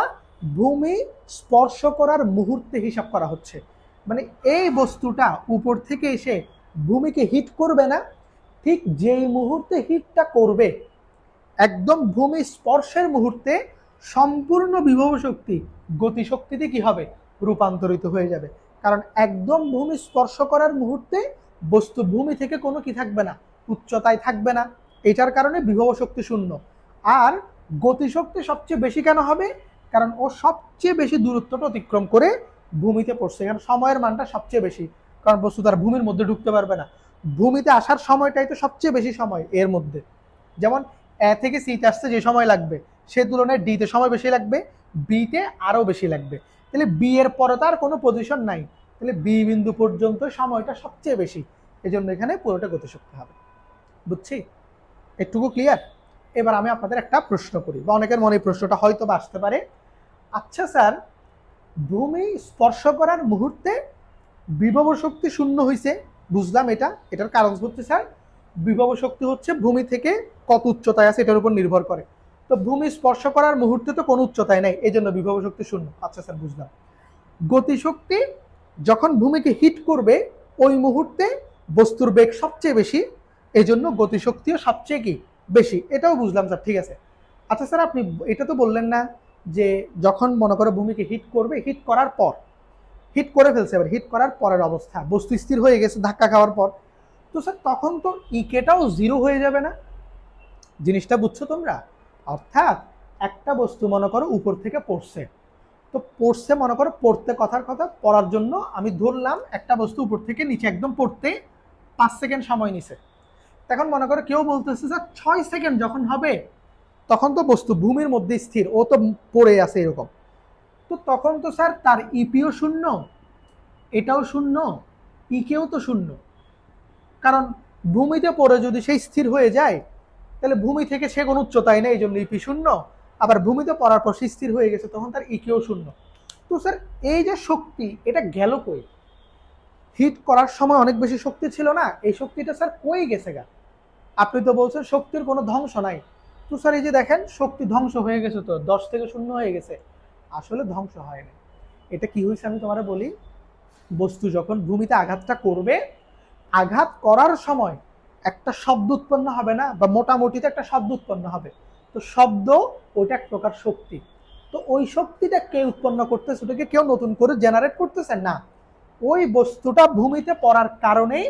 ভূমি স্পর্শ করার মুহূর্তে হিসাব করা হচ্ছে। মানে এই বস্তুটা উপর থেকে এসে ভূমিকে হিট করবে না, ঠিক যেই মুহূর্তে হিটটা করবে, একদম ভূমি স্পর্শের মুহূর্তে সম্পূর্ণ বিভব শক্তি গতিশক্তিতে কি হবে, রূপান্তরিত হয়ে যাবে। কারণ একদম ভূমি স্পর্শ করার মুহূর্তে বস্তু ভূমি থেকে কোনো কি থাকবে না, উচ্চতায় থাকবে না, এটার কারণে বিভব শক্তি শূন্য। আর গতিশক্তি সবচেয়ে বেশি কেন হবে, কারণ ও সবচেয়ে বেশি দূরত্বটা অতিক্রম করে ভূমিতে পড়ছে, কারণ সময়ের মানটা সবচেয়ে বেশি, কারণ বস্তু তার ভূমির মধ্যে ঢুকতে পারবে না, ভূমিতে আসার সময়টাই তো সবচেয়ে বেশি সময় এর মধ্যে। যেমন এ থেকে সিতে আসতে যে সময় লাগবে সে তুলনায় ডিতে সময় বেশি লাগবে, বিতে আরও বেশি লাগবে, তাহলে বি এর পরে তার কোনো পজিশন নাই, তাহলে বি বিন্দু পর্যন্ত সময়টা সবচেয়ে বেশি, এই জন্য এখানে পুরোটা গতিশক্তি হবে। বুঝছি? একটুকু ক্লিয়ার? এবার আমি আপনাদের একটা প্রশ্ন করি, বা অনেকের মনে প্রশ্নটা হয়তো বা আসতে পারে, আচ্ছা স্যার, ভূমি স্পর্শ করার মুহূর্তে বিভব শক্তি শূন্য হয়েছে, বুঝলাম এটা, এটার কারণ হচ্ছে স্যার বিভব শক্তি হচ্ছে ভূমি থেকে কত উচ্চতায় আছে এটার উপর নির্ভর করে, তো ভূমি স্পর্শ করার মুহূর্তে তো কোনো উচ্চতায় নাই, এই জন্য বিভব শক্তি শূন্য। আচ্ছা স্যার বুঝলাম। গতিশক্তি যখন ভূমিকে হিট করবে ওই মুহূর্তে বস্তুর বেগ সবচেয়ে বেশি, এই জন্য গতিশক্তিও সবচেয়ে কি বেশি, এটাও বুঝলাম স্যার, ঠিক আছে। আচ্ছা স্যার আপনি এটা তো বললেন না যে যখন মনে করো ভূমিকে হিট করবে, হিট করার পর, হিট করে ফেলছে, এবার হিট করার পরের অবস্থা, বস্তু স্থির হয়ে গেছে ধাক্কা খাওয়ার পর, তো স্যার তখন তো ইকেটাও জিরো হয়ে যাবে না? জিনিসটা বুঝছো তোমরা? অর্থাৎ একটা বস্তু মনে করো উপর থেকে পড়ছে, তো পড়ছে মনে করো, পড়তে কথার কথা পড়ার জন্য আমি ধরলাম একটা বস্তু উপর থেকে নিচে একদম পড়তে 5 সেকেন্ড সময় নিছে, তখন মনে করো কেউ বলতেছে স্যার 6 সেকেন্ড যখন হবে তখন তো বস্তু ভূমির মধ্যে স্থির, ও তো পড়ে আছে এরকম, তো তখন তো স্যার তার ইপিও শূন্য, এটাও শূন্য, ইকেও তো শূন্য, কারণ ভূমিতে পড়ে যদি সেই স্থির হয়ে যায় তাহলে ভূমি থেকে সে কোনো উচ্চতায় নেই, এই জন্য ইপি শূন্য, আবার ভূমিতে পড়ার পর সে স্থির হয়ে গেছে তখন তার ইকেও শূন্য। তো স্যার এই যে শক্তি এটা গেল কই? হিট করার সময় অনেক বেশি শক্তি ছিল না, এই শক্তিটা স্যার কই গেছে গা? আপনি তো বলছেন শক্তির কোনো ধ্বংস নাই, তো স্যার এই যে দেখেন শক্তি ধ্বংস হয়ে গেছে, তো 10 থেকে 0 হয়ে গেছে, আসলে ধ্বংস হয়নি। এটা কি হয়েছে আমি তোমারে বলি, বস্তু যখন ভূমিতে আঘাতটা করবে, আঘাত করার সময় একটা শব্দ উৎপন্ন হবে না, বা মোটামুটিতে একটা শব্দ উৎপন্ন হবে, তো শব্দ ওইটা এক প্রকার শক্তি, তো ওই শক্তিটা কে উৎপন্ন করতেছে, ওটাকে কেউ নতুন করে জেনারেট করতেছে না, ওই বস্তুটা ভূমিতে পড়ার কারণেই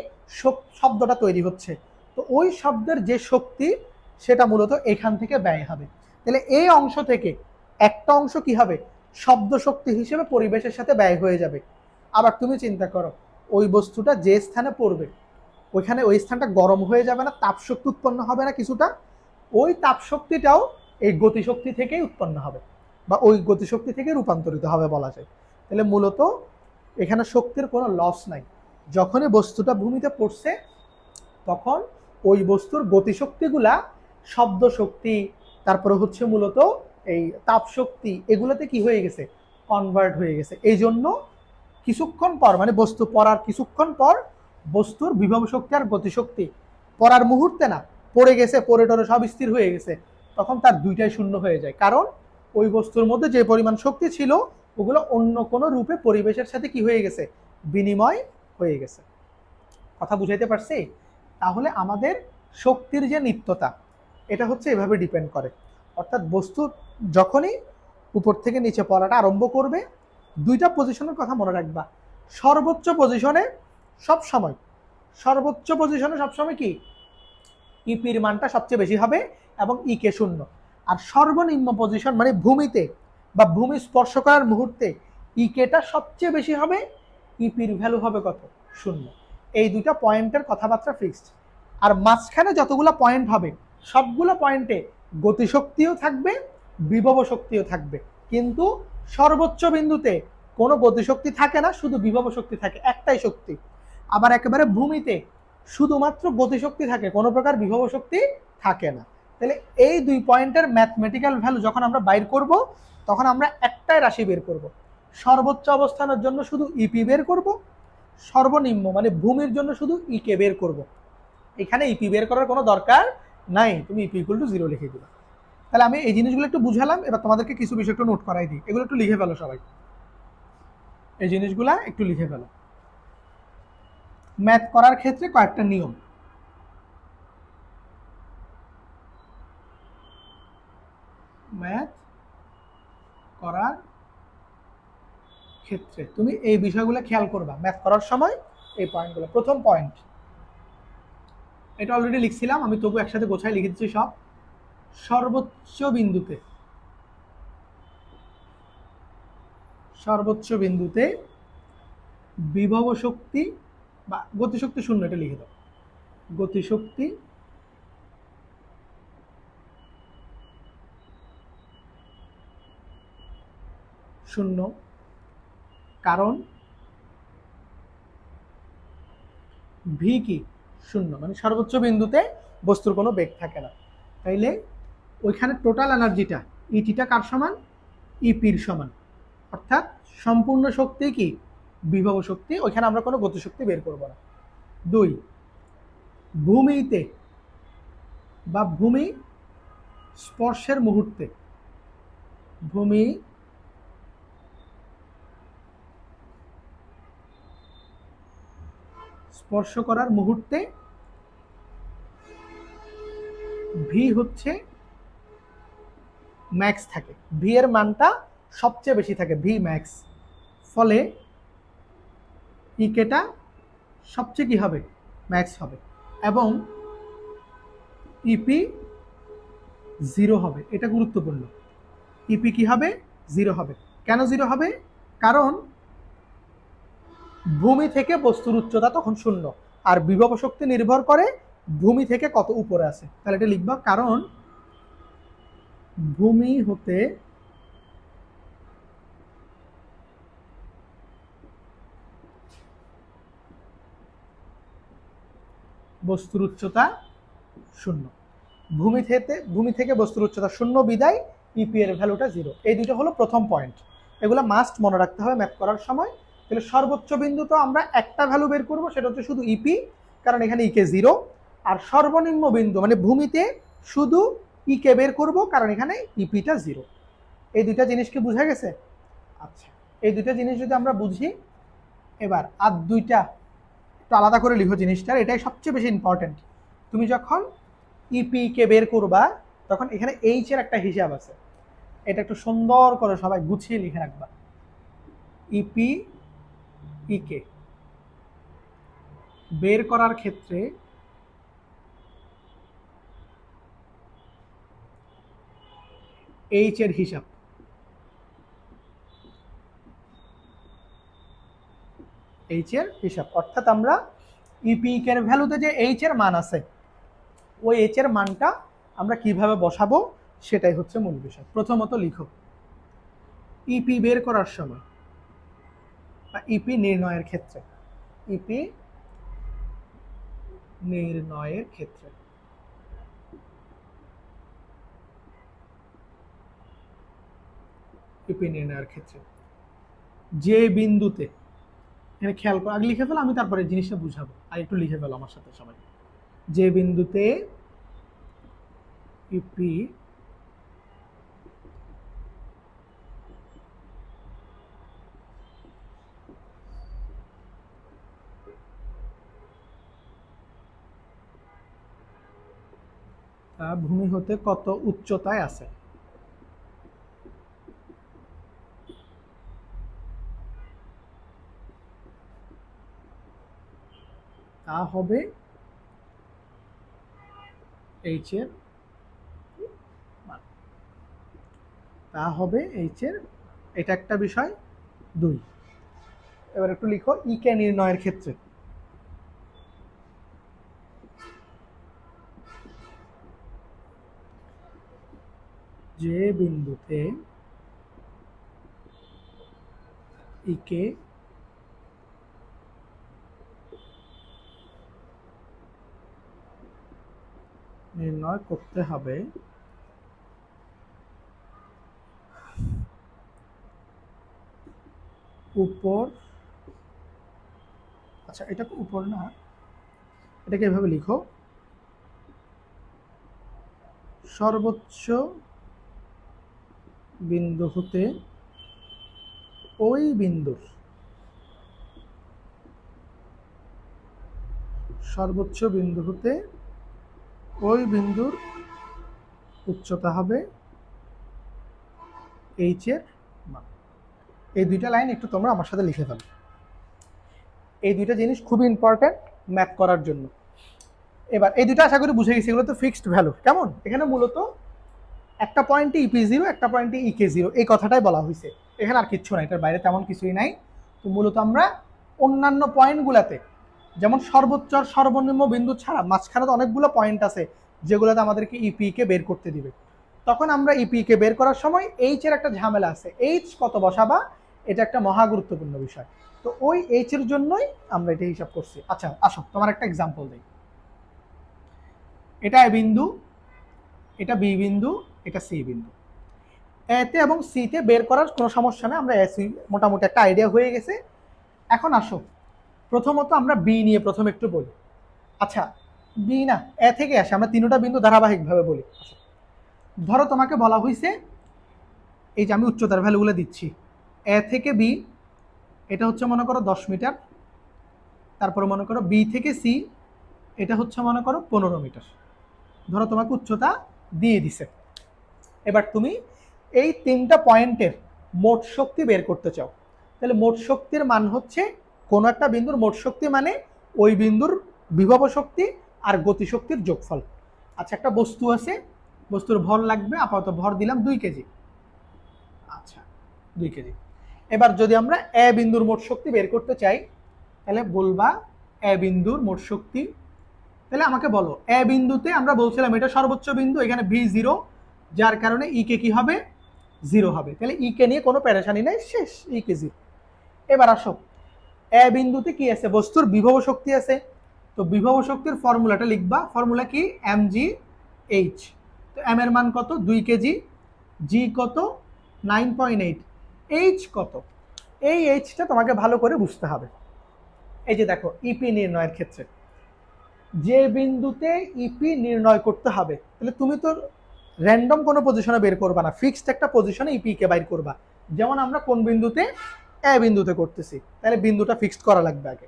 শব্দটা তৈরি হচ্ছে, তো ওই শব্দের যে শক্তি সেটা মূলত এখান থেকে ব্যয় হবে, তাহলে এই অংশ থেকে একটা অংশ কি হবে, শব্দ শক্তি হিসেবে পরিবেশের সাথে ব্যয় হয়ে যাবে। আবার তুমি চিন্তা করো, ওই বস্তুটা যে স্থানে পড়বে ওইখানে ওই স্থানটা গরম হয়ে যাবে না, তাপশক্তি উৎপন্ন হবে না কিছুটা, ওই তাপশক্তিটাও এই গতিশক্তি থেকেই উৎপন্ন হবে, বা ওই গতিশক্তি থেকে রূপান্তরিত হবে বলা যায়। তাহলে মূলত এখানে শক্তির কোনো লস নাই, যখনই বস্তুটা ভূমিতে পড়ছে তখন ওই বস্তুর গতিশক্তিগুলা শব্দ শক্তি, তারপরে হচ্ছে মূলত এই তাপশক্তি, এগুলোতে কি হয়ে গেছে, কনভার্ট হয়ে গেছে, এই জন্য কিছুক্ষণ পর মানে বস্তু পড়ার কিছুক্ষণ পর বস্তুর বিভব শক্তি আর গতিশক্তি পড়ার মুহূর্তে না, পড়ে গেছে, পড়ে টরে সব স্থির হয়ে গেছে, তখন তার দুইটাই শূন্য হয়ে যায়, কারণ ওই বস্তুর মধ্যে যে পরিমাণ শক্তি ছিল ওগুলো অন্য কোনো রূপে পরিবেশের সাথে কি হয়ে গেছে, বিনিময় হয়ে গেছে। কথা বুঝাইতে পারছি? তাহলে আমাদের শক্তির যে নিত্যতা এটা হচ্ছে এভাবে ডিপেন্ড করে, অর্থাৎ বস্তু যখনই উপর থেকে নিচে পড়াটা আরম্ভ করবে, দুইটা পজিশনের কথা মনে রাখবা, সর্বোচ্চ পজিশনে সব সময় সর্বোচ্চ পজিশনে সবসময় কি ইপির মানটা সবচেয়ে বেশি হবে এবং ইকে শূন্য। আর সর্বনিম্ন পজিশন মানে ভূমিতে বা ভূমি স্পর্শ করার মুহূর্তে ইকেটা সবচেয়ে বেশি হবে, ইপির ভ্যালু হবে কত? শূন্য। এই দুইটা পয়েন্টের কথাবার্তা ফিক্সড। আর মাঝখানে যতগুলো পয়েন্ট হবে সবগুলো পয়েন্টে গতিশক্তিও থাকবে, বিভব শক্তিও থাকবে, কিন্তু সর্বোচ্চ বিন্দুতে কোনো গতিশক্তি থাকে না, শুধু বিভব শক্তি থাকে, একটাই শক্তি। আবার একেবারে ভূমিতে শুধুমাত্র গতিশক্তি থাকে, কোনো প্রকার বিভব শক্তি থাকে না। তাহলে এই দুই পয়েন্টের ম্যাথমেটিক্যাল ভ্যালু যখন আমরা বাইর করব তখন আমরা একটাই রাশি বের করব। সর্বোচ্চ অবস্থানের জন্য শুধু ইপি বের করব, সর্বনিম্ন মানে ভূমির জন্য শুধু ইকে বের করব। এখানে ইপি বের করার কোনো দরকার নাই, তুমি ইপি ইকুয়াল টু 0 লিখে দিবা। তাহলে আমি এই জিনিসগুলো একটু বুঝালাম, এবার তোমাদেরকে কিছু বিষয় একটু নোট করাই দিই, এগুলো একটু লিখে ফেলো সবাই, এই জিনিসগুলা একটু লিখে ফেলো। ম্যাথ করার ক্ষেত্রে কয়েকটা নিয়ম। ম্যাথ করার ক্ষেত্রে তুমি এই বিষয়গুলো খেয়াল করবা ম্যাথ করার সময়, এই পয়েন্টগুলো। প্রথম পয়েন্ট, এটা অলরেডি লিখছিলাম আমি, তবু একসাথে গোছায় লিখে দিচ্ছি সব। সর্বোচ্চ বিন্দুতে, সর্বোচ্চ বিন্দুতে বিভব শক্তি বা গতিশক্তি শূন্য, এটা লিখে দাও। গতিশক্তি শূন্য, কারণ ভি কি শূন্য, মানে সর্বোচ্চ বিন্দুতে বস্তুর কোনো বেগ থাকে না। তাইলে ওইখানে টোটাল এনার্জিটা ইটিটা কার সমান? ইপির সমান, অর্থাৎ সম্পূর্ণ শক্তি কি বিভব শক্তি, ওইখানে আমরা কোনো গতিশক্তি বের করব না। 2, ভূমিতে বা ভূমি স্পর্শের মুহূর্তে, ভূমি স্পর্শ করার মুহূর্তে ভি হচ্ছে ম্যাক্স থাকে, ভি এর মানটা সবচেয়ে বেশি থাকে, ভি ম্যাক্স। ফলে ইকেটা সবচেয়ে কি হবে? ম্যাক্স হবে, এবং ইপি 0 হবে। এটা গুরুত্বপূর্ণ, ইপি কি হবে? 0 হবে। কেন 0 হবে? কারণ ভূমি থেকে বস্তুর উচ্চতা তখন শূন্য, আর বিভব শক্তি নির্ভর করে ভূমি থেকে কত উপরে আছে। তাহলে এটা লিখবা, কারণ ভূমি হতে বস্তুর উচ্চতা শূন্য, ভূমি থেকে বস্তুর উচ্চতা শূন্য, বিদায় ইপি এর ভ্যালুটা 0। এই দুটো হলো প্রথম পয়েন্ট, এগুলো মাস্ট মনে রাখতে হবে ম্যাথ করার সময়। তাহলে সর্বোচ্চ বিন্দু তো আমরা একটা ভ্যালু বের করবো, সেটা হচ্ছে শুধু ইপি, কারণ এখানে ইকে 0। আর সর্বনিম্ন বিন্দু মানে ভূমিতে শুধু ইকে বের করব, কারণ এখানে ইপিটা 0। এই দুইটা জিনিস কি বোঝা গেছে? আচ্ছা, এই দুইটা জিনিস যদি আমরা বুঝি, এবার আর দুইটা একটু আলাদা করে লিখো জিনিসটার, এটাই সবচেয়ে বেশি ইম্পর্টেন্ট। তুমি যখন ইপি কে বের করবা তখন এখানে এইচ এর একটা হিসাব আছে, এটা একটু সুন্দর করে সবাই গুছিয়ে লিখে রাখবা। ইপি ইকে বের করার ক্ষেত্রে এইচ এর হিসাব, এইচ এর হিসাব অর্থাৎ আমরা ইপি এর ভ্যালুতে যে এইচ এর মান আছে, ওই এইচ এর মানটা আমরা কিভাবে বসাবো সেটাই হচ্ছে মূল বিষয়। প্রথমত লিখো, ইপি বের করার সময় বা ইপি নির্ণয়ের ক্ষেত্রে, ইপি নির্ণয়ের ক্ষেত্রে ইপি নির্ণয়ের ক্ষেত্রে যে বিন্দুতে, এখানে খেয়াল করো, আগে লিখে ফেলো, আমি তারপরে জিনিসটা বুঝাবো, আর একটু লিখে ফেলো আমার সাথে সবাই। যে বিন্দুতে ইপি ভূমি হতে কত উচ্চতায় আছে, তা হবে এইচ এর মান, তা হবে এইচ এর, এটা একটা বিষয়। 2, এবার একটু লিখো ই কে নির্ণয়ের ক্ষেত্রে যে বিন্দুতে ই কে নির্ণয় করতে হবে উপর, আচ্ছা এটা উপর না, এটাকে এভাবে লিখো, সর্বোচ্চ বিন্দু হতে ওই বিন্দুর, সর্বোচ্চ বিন্দু হতে ওই বিন্দুর উচ্চতা হবে এইচ এর মান। এই দুইটা লাইন একটু তোমরা আমার সাথে লিখে ফেলো। এই দুইটা জিনিস খুবই ইম্পর্টেন্ট ম্যাথ করার জন্য। এবার এই দুইটা আশা করি বুঝে গেছি, এগুলো তো ফিক্সড ভ্যালু। কেমন, এখানে মূলত একটা পয়েন্টে ইপি জিরো, একটা পয়েন্টে ইকে জিরো, এই কথাটাই বলা হয়েছে, এখানে আর কিচ্ছু নাই, এটার বাইরে তেমন কিছুই নাই। তো মূলত আমরা অন্যান্য পয়েন্টগুলোতে, যেমন সর্বোচ্চ আর সর্বনিম্ন বিন্দু ছাড়া মাঝখানে তো অনেকগুলো পয়েন্ট আছে যেগুলোতে আমাদেরকে ইপি কে বের করতে দিবে, তখন আমরা ইপি কে বের করার সময় এইচ এর একটা ঝামেলা আছে, এইচ কত বসাবা, এটা একটা মহা গুরুত্বপূর্ণ বিষয়। তো ওই এইচ এর জন্যই আমরা এটা হিসাব করছি। আচ্ছা আসো তোমার একটা এক্সাম্পল দিই। এটা এ বিন্দু, এটা বি বিন্দু, এটা সি বিন্দু। এতে এবং সিতে বের করার কোনো সমস্যা নেই, আমরা এসি মোটামুটি একটা আইডিয়া হয়ে গেছে। এখন আসো প্রথমত আমরা বি নিয়ে প্রথম একটু বলি। আচ্ছা বি না, এ থেকে আসে, আমরা তিনটা বিন্দু ধারাবাহিকভাবে বলি। ধরো তোমাকে বলা হয়েছে, এই যে আমি উচ্চতার ভ্যালুগুলো দিচ্ছি, এ থেকে বি এটা হচ্ছে মনে করো 10 মিটার, তারপরে মনে করো বি থেকে সি এটা হচ্ছে মনে করো 15 মিটার। ধরো তোমাকে উচ্চতা দিয়ে দিছে, এবার তুমি এই তিনটা পয়েন্টের মোট শক্তি বের করতে চাও। তাহলে মোট শক্তির মান হচ্ছে, কোনো একটা বিন্দুর মোট শক্তি মানে ওই বিন্দুর বিভব শক্তি আর গতিশক্তির যোগফল। আচ্ছা একটা বস্তু আছে, বস্তুর ভর লাগবে, আপাতত ভর দিলাম 2 কেজি। আচ্ছা 2 কেজি। এবার যদি আমরা এ বিন্দুর মোট শক্তি বের করতে চাই, তাহলে বলবা এ বিন্দুর মোট শক্তি, তাহলে আমাকে বলো এ বিন্দুতে আমরা বলছিলাম এটা সর্বোচ্চ বিন্দু, এখানে ভি জিরো, যার কারণে ই কে কি হবে, জিরো হবে। তাহলে ই কে নিয়ে কোনো পেরেশানি নেই, শেষ, ই কে জিরো। এবার আসো এ বিন্দুতে কি আছে, বস্তুর বিভব শক্তি আছে, তো বিভব শক্তির ফর্মুলাটা লিখবা, ফর্মুলা কি, এম জি এইচ। তো এম এর মান কত, 2 কেজি, জি কত 9.8, এইচ কত, এই এইচটা তোমাকে ভালো করে বুঝতে হবে। এই যে দেখো ইপি নির্ণয়ের ক্ষেত্রে যে বিন্দুতে ইপি নির্ণয় করতে হবে, তাহলে তুমি তো র্যান্ডম কোনো পজিশনে বের করবা না, ফিক্সড একটা পজিশনে ইপি কে বাইর করবা। যেমন আমরা কোন বিন্দুতে, এ বিন্দুতে করতেছি, তাহলে বিন্দুটা ফিক্সড করা লাগবে আগে।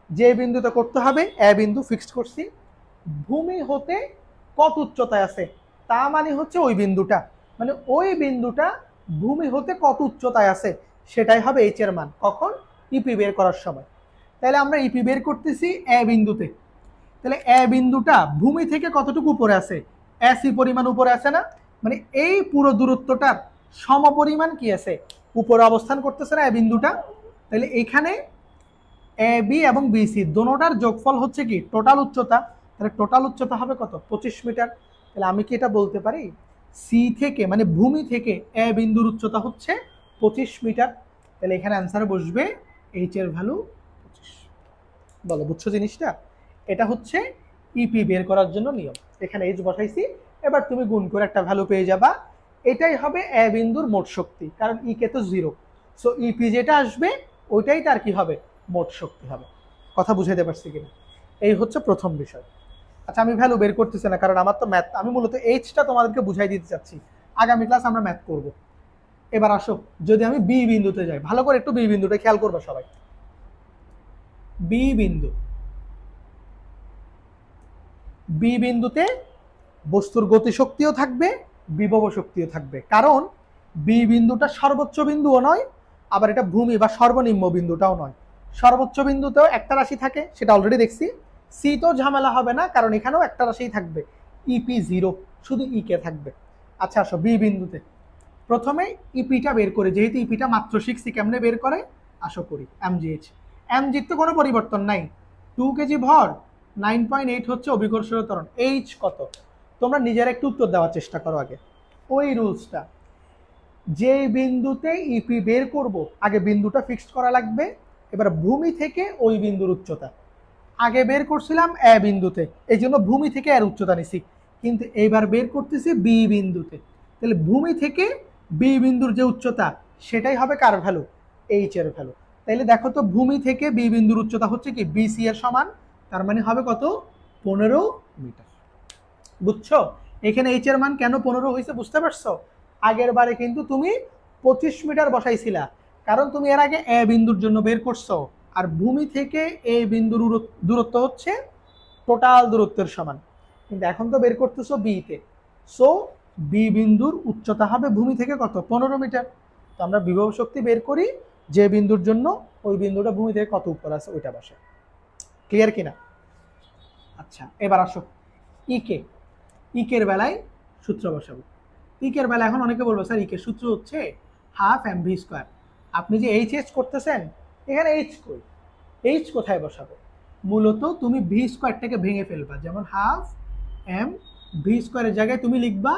যে বিন্দুতে করতে হবে এ বিন্দু ফিক্সড করছি, ভূমি হতে কত উচ্চতায় আছে, তা মানে হচ্ছে ওই বিন্দুটা, মানে ওই বিন্দুটা ভূমি হতে কত উচ্চতায় আছে সেটাই হবে এইচ এর মান, কখন, ইপি বের করার সময়। তাহলে আমরা ইপি বের করতেছি এ বিন্দুতে, তাহলে এ বিন্দুটা ভূমি থেকে কতটুকু উপরে আছে, এসি পরিমাণ উপরে আছে না, মানে এই পুরো দূরত্বটার সমপরিমাণ কি আছে, উপরে অবস্থান করতেছে না এ বিন্দুটা। তাহলে এখানে এ বি এবং বিসি দোনোটার যোগফল হচ্ছে কি টোটাল উচ্চতা, তাহলে টোটাল উচ্চতা হবে কত, 25 মিটার। তাহলে আমি কি এটা বলতে পারি, সি থেকে মানে ভূমি থেকে এ বিন্দুর উচ্চতা হচ্ছে 25 মিটার। তাহলে এখানে অ্যান্সার বসবে এইচ এর ভ্যালু 25। বলো বুঝছো জিনিসটা, এটা হচ্ছে ইপি বের করার জন্য নিয়ম। এখানে এইচ বসাইছি, এবার তুমি গুণ করে একটা ভ্যালু পেয়ে যাবা, এটাই হবে এ বিন্দুর মোট শক্তি, কারণ ই কে তো জিরো, সো ইপি যেটা আসবে ওইটাই তার কি হবে, মোট শক্তি হবে। কথা বুঝাইতে পারছি কিনা, এই হচ্ছে প্রথম বিষয়। আচ্ছা আমি ভ্যালু বের করতেছি না, কারণ আমার তো ম্যাথ, আমি মূলত এইচটা তোমাদেরকে বুঝাই দিতে চাচ্ছি, আগামী ক্লাস আমরা ম্যাথ করব। এবার আসো যদি আমি বি বিন্দুতে যাই, ভালো করে একটু বি বিন্দুটা খেয়াল করবে সবাই। বি বিন্দু, বি বিন্দুতে বস্তুর গতিশক্তিও থাকবে, বিভব শক্তিও থাকবে, কারণ বি বিন্দুটা সর্বোচ্চ বিন্দুও নয়, আবার এটা ভূমি বা সর্বনিম্ন বিন্দুটাও নয়। সর্বোচ্চ বিন্দুতেও একটা রাশি থাকে, সেটা অলরেডি দেখছি, সি তো ঝামেলা হবে না, কারণ এখানেও একটা রাশি থাকবে, ইপি 0, শুধু ইকে থাকবে। আচ্ছা আসো বি বিন্দুতে, প্রথমে ইপিটা বের করে, যেহেতু ইপিটা মাত্র শিখছি কেমনে বের করে আসো করি। এমজিএইচ, এমজির তো কোনো পরিবর্তন নাই, 2 কেজি ভর, 9.8 হচ্ছে অভিকর্ষীয় ত্বরণ। এইচ কত? তোমরা নিজেরা একটু উত্তর দেওয়ার চেষ্টা করো আগে। ওই রুলসটা, যে বিন্দুতে ইপি বের করব আগে বিন্দুটা ফিক্সড করা লাগবে। এবার ভূমি থেকে ওই বিন্দুর উচ্চতা, আগে বের করছিলাম এ বিন্দুতে, এই জন্য ভূমি থেকে এর উচ্চতা নিছি, কিন্তু এইবার বের করতেছি বি বিন্দুতে, তাহলে ভূমি থেকে বি বিন্দুর যে উচ্চতা সেটাই হবে কার ভ্যালু? এইচ এর ভ্যালু। তাইলে দেখো তো ভূমি থেকে বি বিন্দুর উচ্চতা হচ্ছে কি বিসি এর সমান, তার মানে হবে কত? 15 মিটার। বুঝছো এখানে এইচ এর মান কেন 15 হয়েছে? বুঝতে পারছো? আগের বারে কিন্তু তুমি 25 মিটার বসাইছিলা, কারণ তুমি এর আগে এ বিন্দুর জন্য বের করছো, আর ভূমি থেকে এই বিন্দুর দূরত্ব হচ্ছে টোটাল দূরত্বের সমান, কিন্তু এখন তো বের করতেছো বিতে, সো বি বিন্দুর উচ্চতা হবে ভূমি থেকে কত? 15 মিটার। তো আমরা বিভব শক্তি বের করি যে বিন্দুর জন্য ওই বিন্দুটা ভূমি থেকে কত উপর আছে ওইটা বসে। ক্লিয়ার কিনা? আচ্ছা এবার আসো ইকে, ইকের বেলায় সূত্র বসাবো। ইকের বেলা এখন অনেকে বলবো স্যার ইকের সূত্র হচ্ছে হাফ এম ভি স্কোয়ার, আপনি যে এইচ করতেছেন এখানে এইচ কই, এইচ কোথায় বসাবো? মূলত তুমি ভি স্কোয়ারটাকে ভেঙে ফেলবা, যেমন হাফ এম ভি স্কোয়ারের জায়গায় তুমি লিখবা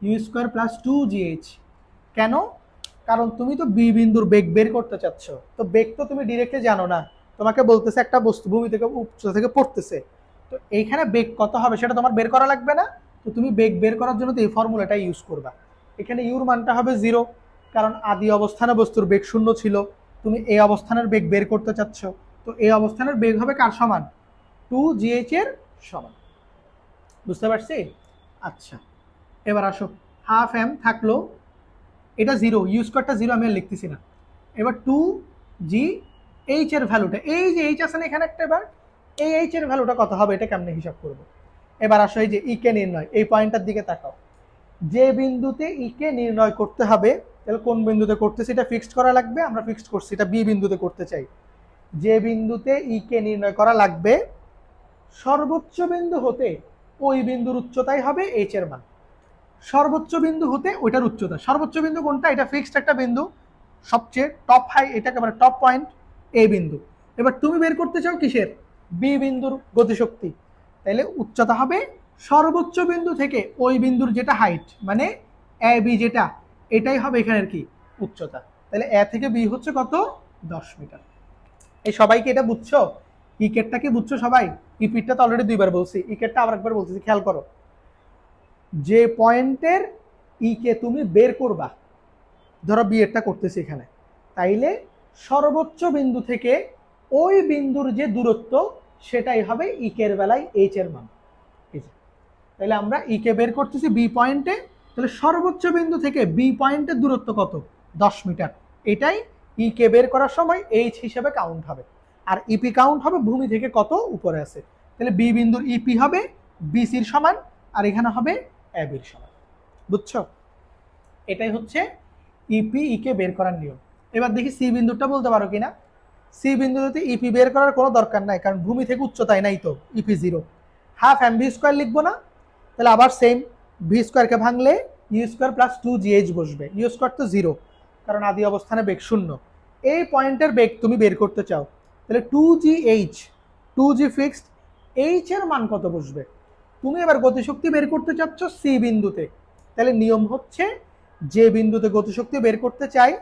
ইউ স্কোয়ার প্লাস 2gh। কেন? কারণ তুমি তো বি বিন্দুর বেগ বের করতে চাচ্ছ, তো বেগ তো তুমি ডিরেক্টলি জানো না, তোমাকে বলতেছে একটা বস্তু ভূমি থেকে উচ্চতা থেকে পড়তেছে, তো এইখানে বেগ কত হবে সেটা তোমার বের করা লাগবে না, তো তুমি বেগ বের করার জন্য তো এই ফর্মুলাটা ইউজ করবা। এখানে ইউর মানটা হবে 0, কারণ আদি অবস্থানে বস্তুর বেগ 0 ছিল, তুমি এই অবস্থানের বেগ বের করতে চাচ্ছ, তো এই অবস্থানের বেগ হবে কার সমান? 2gh এর সমান। বুঝতে পারছি? আচ্ছা এবার আসো, হাফ এম থাকলো, এটা 0, ইউ স্কোয়ারটা 0 আমি আর লিখতেছি না। এবার 2gh এর ভ্যালুটা, এই যে এইচ আছে না এখানে একটা, এবার এই এইচ এর ভ্যালুটা কত হবে এটা কেমনে হিসাব করব? এবার আসো এই যে ইকে নির্ণয়, এই পয়েন্টটার দিকে তাকাও। যে বিন্দুতে ইকে নির্ণয় করতে হবে, তাহলে কোন বিন্দুতে করতেছি এটা ফিক্সড করা লাগবে, আমরা ফিক্সড করছি এটা বি বিন্দুতে করতে চাই। যে বিন্দুতে ইকে নির্ণয় করা লাগবে সর্বোচ্চ বিন্দু হতে ওই বিন্দুর উচ্চতাই হবে এইচ এর মান। সর্বোচ্চ বিন্দু হতে ওইটার উচ্চতা, সর্বোচ্চ বিন্দু কোনটা? এটা ফিক্সড একটা বিন্দু, সবচেয়ে টপ হাই, এটাকে মানে টপ পয়েন্ট এই বিন্দু। এবার তুমি বের করতে চাও কিসের? বি বিন্দুর গতিশক্তি, তাহলে উচ্চতা হবে সর্বোচ্চ বিন্দু থেকে ওই বিন্দুর যেটা হাইট, মানে এ বি যেটা, এটাই হবে এখানের কি উচ্চতা। তাহলে এ থেকে বি হচ্ছে কত? 10 মিটার। এই সবাইকে এটা বুঝছো? ইকেটটা কি বুঝছো সবাই? ইপিটটা তো অলরেডি 2বার বলছি, ইকেটটা আবার একবার বলতেছি, খেয়াল করো। যে পয়েন্টের ইকে তুমি বের করবা, ধরো বিয়েরটা করতেছি এখানে, তাইলে সর্বোচ্চ বিন্দু থেকে ওই বিন্দুর যে দূরত্ব সেটাই হবে ইকের বেলায় এইচ এর মান। তাহলে আমরা ইকে বের করতেছি বি পয়েন্টে, তাহলে সর্বোচ্চ বিন্দু থেকে বি পয়েন্টের দূরত্ব কত? 10 মিটার। এটাই ইকে বের করার সময় এইচ হিসেবে কাউন্ট হবে, আর ইপি কাউন্ট হবে ভূমি থেকে কত উপরে আছে। তাহলে বি বিন্দুর ইপি হবে বিসির সমান, আর এখানে হবে এ বির সমান। বুঝছো? এটাই হচ্ছে ইপি ইকে বের করার নিয়ম। এবার দেখি সি বিন্দুটা বলতে পারো কিনা। সি বিন্দুতে ইপি বের করার কোনো দরকার নাই, কারণ ভূমি থেকে উচ্চতায় নাই তো, EP 0। Half M V square লিখবো না, তাহলে আবার সেম, ভি স্কোয়ারকে ভাঙলে ইউ স্কোয়ার প্লাস 2gh বসবে, ইউ স্কোয়ার তো 0, কারণ আদি অবস্থানে বেগ 0। এই পয়েন্টের বেগ তুমি বের করতে চাও, তাহলে 2gh, 2g ফিক্সড, এইচ এর মান কত বসবে? তুমি এবার গতিশক্তি বের করতে চাচ্ছ সি বিন্দুতে, তাহলে নিয়ম হচ্ছে যে বিন্দুতে গতিশক্তি বের করতে চাই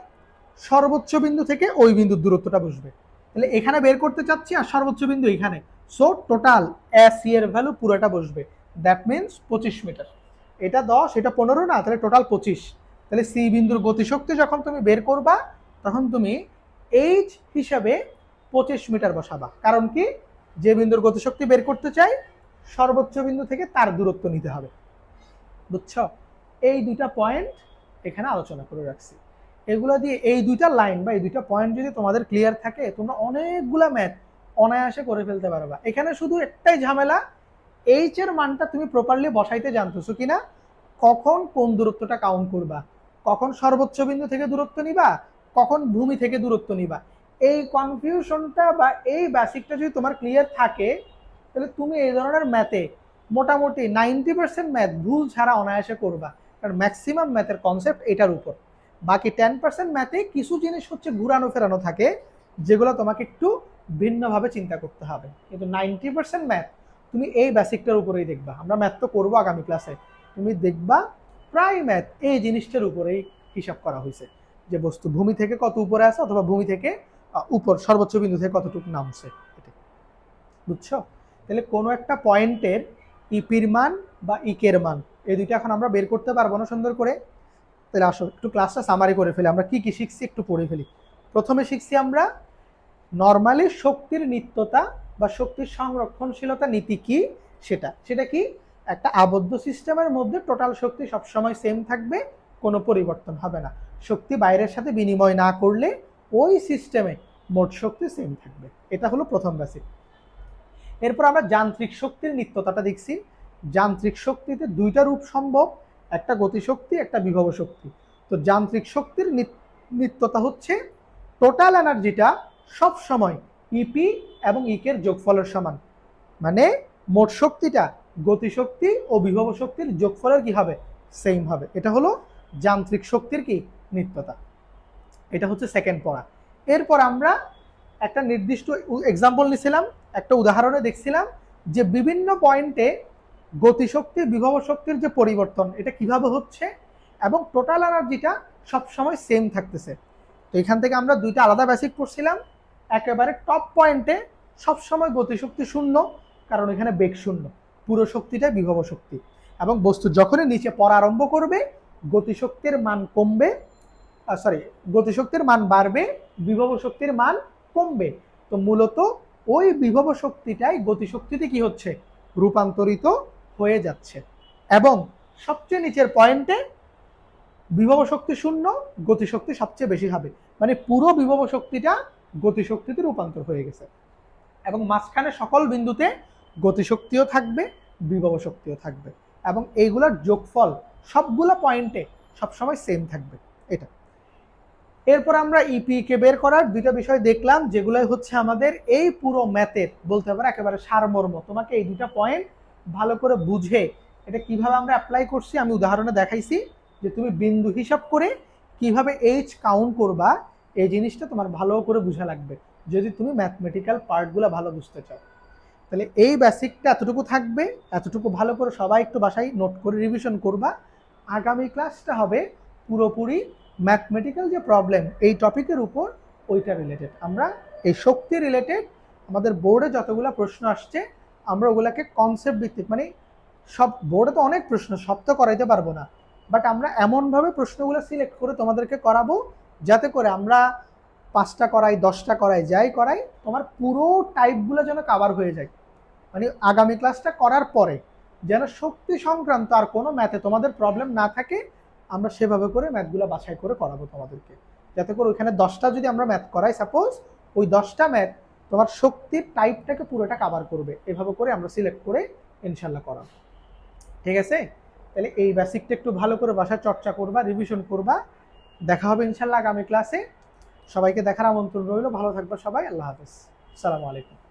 সর্বোচ্চ বিন্দু থেকে ওই বিন্দুর দূরত্বটা বসবে। তাহলে এখানে বের করতে চাচ্ছি আর সর্বোচ্চ বিন্দু এখানে, সো টোটাল এসি এর ভ্যালু পুরোটা বসবে, দ্যাট মিনস 25 মিটার। এটা 10, এটা 15 না, তাহলে টোটাল 25। তাহলে সি বিন্দুর গতিশক্তি যখন তুমি বের করবা তখন তুমি এইচ হিসাবে 25 মিটার বসাবা, কারণ কি যে বিন্দুর গতিশক্তি বের করতে চাই সর্বোচ্চ বিন্দু থেকে তার দূরত্ব নিতে হবে। বুঝছো? এই দুইটা পয়েন্ট এখানে আলোচনা করে রাখছি। এগুলো দিয়ে এই দুইটা লাইন বা এই দুইটা পয়েন্ট যদি তোমাদের ক্লিয়ার থাকে, তোমরা অনেকগুলা ম্যাথ অনায়াসে করে ফেলতে পারবা। এখানে শুধু একটাই ঝামেলা, এইচ এর মানটা তুমি প্রপারলি বসাইতে জানতেছো কিনা, কখন কোন দূরত্বটা কাউন্ট করবা, কখন সর্বোচ্চ বিন্দু থেকে দূরত্ব নিবা, কখন ভূমি থেকে দূরত্ব নিবা, এই কনফিউশনটা বা এই বেসিকটা যদি তোমার ক্লিয়ার থাকে, তাহলে তুমি এই ধরনের ম্যাথে মোটামুটি 90% ম্যাথ ভুল ছাড়া অনায়াসে করবা, কারণ ম্যাক্সিমাম ম্যাথের কনসেপ্ট এটার উপর। বাকি 10% ম্যাথে কিছু জিনিস হচ্ছে ঘুরানো ফেরানো থাকে, যেগুলো তোমাকে একটু ভিন্নভাবে চিন্তা করতে হবে, কিন্তু 90% ম্যাথ তুমি এই বেসিকটার উপরেই দেখবা। আমরা ম্যাথ তো করবো আগামী ক্লাসে, তুমি দেখবা প্রায় ম্যাথ এই জিনিসটার উপরেই হিসাব করা হয়েছে, যে বস্তু ভূমি থেকে কত উপরে আছে অথবা ভূমি থেকে উপর সর্বোচ্চ বিন্দু থেকে কতটুকু নামছে, এটা বুঝছো? তাহলে কোনো একটা পয়েন্টের ইপির মান বা ইকের মান এই দুইটা এখন আমরা বের করতে পারবো না সুন্দর করে। তাহলে আসো একটু ক্লাসটা সামারি করে ফেলি, আমরা কি কি শিখছি একটু পড়ে ফেলি। প্রথমে শিখছি আমরা নর্মালি শক্তির নিত্যতা বা শক্তির সংরক্ষণশীলতা নীতি কি, সেটা কি একটা আবদ্ধ সিস্টেমের মধ্যে টোটাল শক্তি সবসময় সেম থাকবে, কোনো পরিবর্তন হবে না। শক্তি বাইরের সাথে বিনিময় না করলে ওই সিস্টেমে মোট শক্তি সেম থাকবে, এটা হলো প্রথম বেসিক। এরপর আমরা যান্ত্রিক শক্তির নিত্যতাটা দেখছি। যান্ত্রিক শক্তিতে দুইটা রূপ সম্ভব, একটা গতিশক্তি, একটা বিভব শক্তি। তো যান্ত্রিক শক্তির নিত্যতা হচ্ছে টোটাল এনার্জিটা সব সময় ইপি এবং ইকের যোগফলের সমান, মানে মোট শক্তিটা গতিশক্তি ও বিভব শক্তির যোগফলের কি হবে, সেম হবে। এটা হলো যান্ত্রিক শক্তির কি নিত্যতা, এটা হচ্ছে সেকেন্ড পড়া। এরপর আমরা একটা নির্দিষ্ট এক্সাম্পল নিছিলাম, একটা উদাহরণে দেখছিলাম যে বিভিন্ন পয়েন্টে গতিশক্তি বিভব শক্তির যে পরিবর্তন এটা কিভাবে হচ্ছে এবং টোটাল এনার্জিটা সবসময় সেম থাকতেছে। তো এখান থেকে আমরা দুইটা আলাদা বেসিক পড়ছিলাম। একেবারে টপ পয়েন্টে সবসময় গতিশক্তি শূন্য, কারণ এখানে বেগ শূন্য, পুরো শক্তিটাই বিভব শক্তি, এবং বস্তু যখনই নিচে পড়া আরম্ভ করবে গতিশক্তির মান কমবে, গতিশক্তির মান বাড়বে, বিভব শক্তির মান কমবে। তো মূলত ওই বিভব শক্তিটাই গতিশক্তিতে কি হচ্ছে, রূপান্তরিত হয়ে যাচ্ছে। এবং সবচেয়ে নিচের পয়েন্টে বিভব শক্তি শূন্য, গতিশক্তি সবচেয়ে বেশি হবে, মানে পুরো বিভব শক্তিটা গতিশক্তিতে রূপান্তর হয়ে গেছে। এবং মাঝখানে সকল বিন্দুতে গতিশক্তিও থাকবে, বিভব শক্তিও থাকবে, এবং এইগুলোর যোগফল সবগুলো পয়েন্টে সবসময় সেম থাকবে, এটা। এরপর আমরা ইপি কে বের করার দুইটা বিষয় দেখলাম, যেগুলোই হচ্ছে আমাদের এই পুরো ম্যাথের বলতে পারে একেবারে সারমর্ম। তোমাকে এই দুটা পয়েন্ট ভালো করে বুঝে এটা কিভাবে আমরা অ্যাপ্লাই করছি আমি উদাহরণে দেখাইছি, যে তুমি বিন্দু হিসাব করে কিভাবে এইচ কাউন্ট করবা, এই জিনিসটা তোমার ভালো করে বোঝা লাগবে যদি তুমি ম্যাথমেটিক্যাল পার্টগুলো ভালো বুঝতে চাও। তাহলে এই বেসিকটা এতটুকু থাকবে, এতটুকু ভালো করে সবাই একটু বাসায় নোট করে রিভিশন করবা। আগামী ক্লাসটা হবে পুরোপুরি ম্যাথমেটিক্যাল যে প্রবলেম এই টপিকের উপর, ওইটা রিলেটেড। আমরা এই শক্তি রিলেটেড আমাদের বোর্ডে যতগুলো প্রশ্ন আসছে আমরা ওগুলাকে কনসেপ্ট ভিত্তিক, মানে সব বোর্ডে তো অনেক প্রশ্ন, সব তো করাইতে পারবো না, বাট আমরা এমনভাবে প্রশ্নগুলো সিলেক্ট করে তোমাদেরকে করাবো যাতে করে আমরা 5টা করাই 10টা করাই যাই করাই তোমার পুরো টাইপগুলো যেন কাভার হয়ে যায়। মানে আগামী ক্লাসটা করার পরে যেন শক্তি সংক্রান্ত আর কোনো ম্যাথে তোমাদের প্রবলেম না থাকে, আমরা সেভাবে করে ম্যাথগুলো বাছাই করে করাবো তোমাদেরকে, যাতে করে ওইখানে 10টা যদি আমরা ম্যাথ করাই সাপোজ, ওই 10টা ম্যাথ তোমার শক্তির টাইপটাকে পুরোটা কাভার করবে, এভাবে করে আমরা সিলেক্ট করে ইনশাল্লাহ করাবো। ঠিক আছে? তাহলে এই বেসিকটা একটু ভালো করে বাসায় চর্চা করবা, রিভিশন করবা। দেখা হবে ইনশাল্লাহ আগামী ক্লাসে। সবাইকে দেখার আমন্ত্রণ রইল। ভালো থাকবে সবাই। আল্লাহ হাফেজ। আসসালামু আলাইকুম।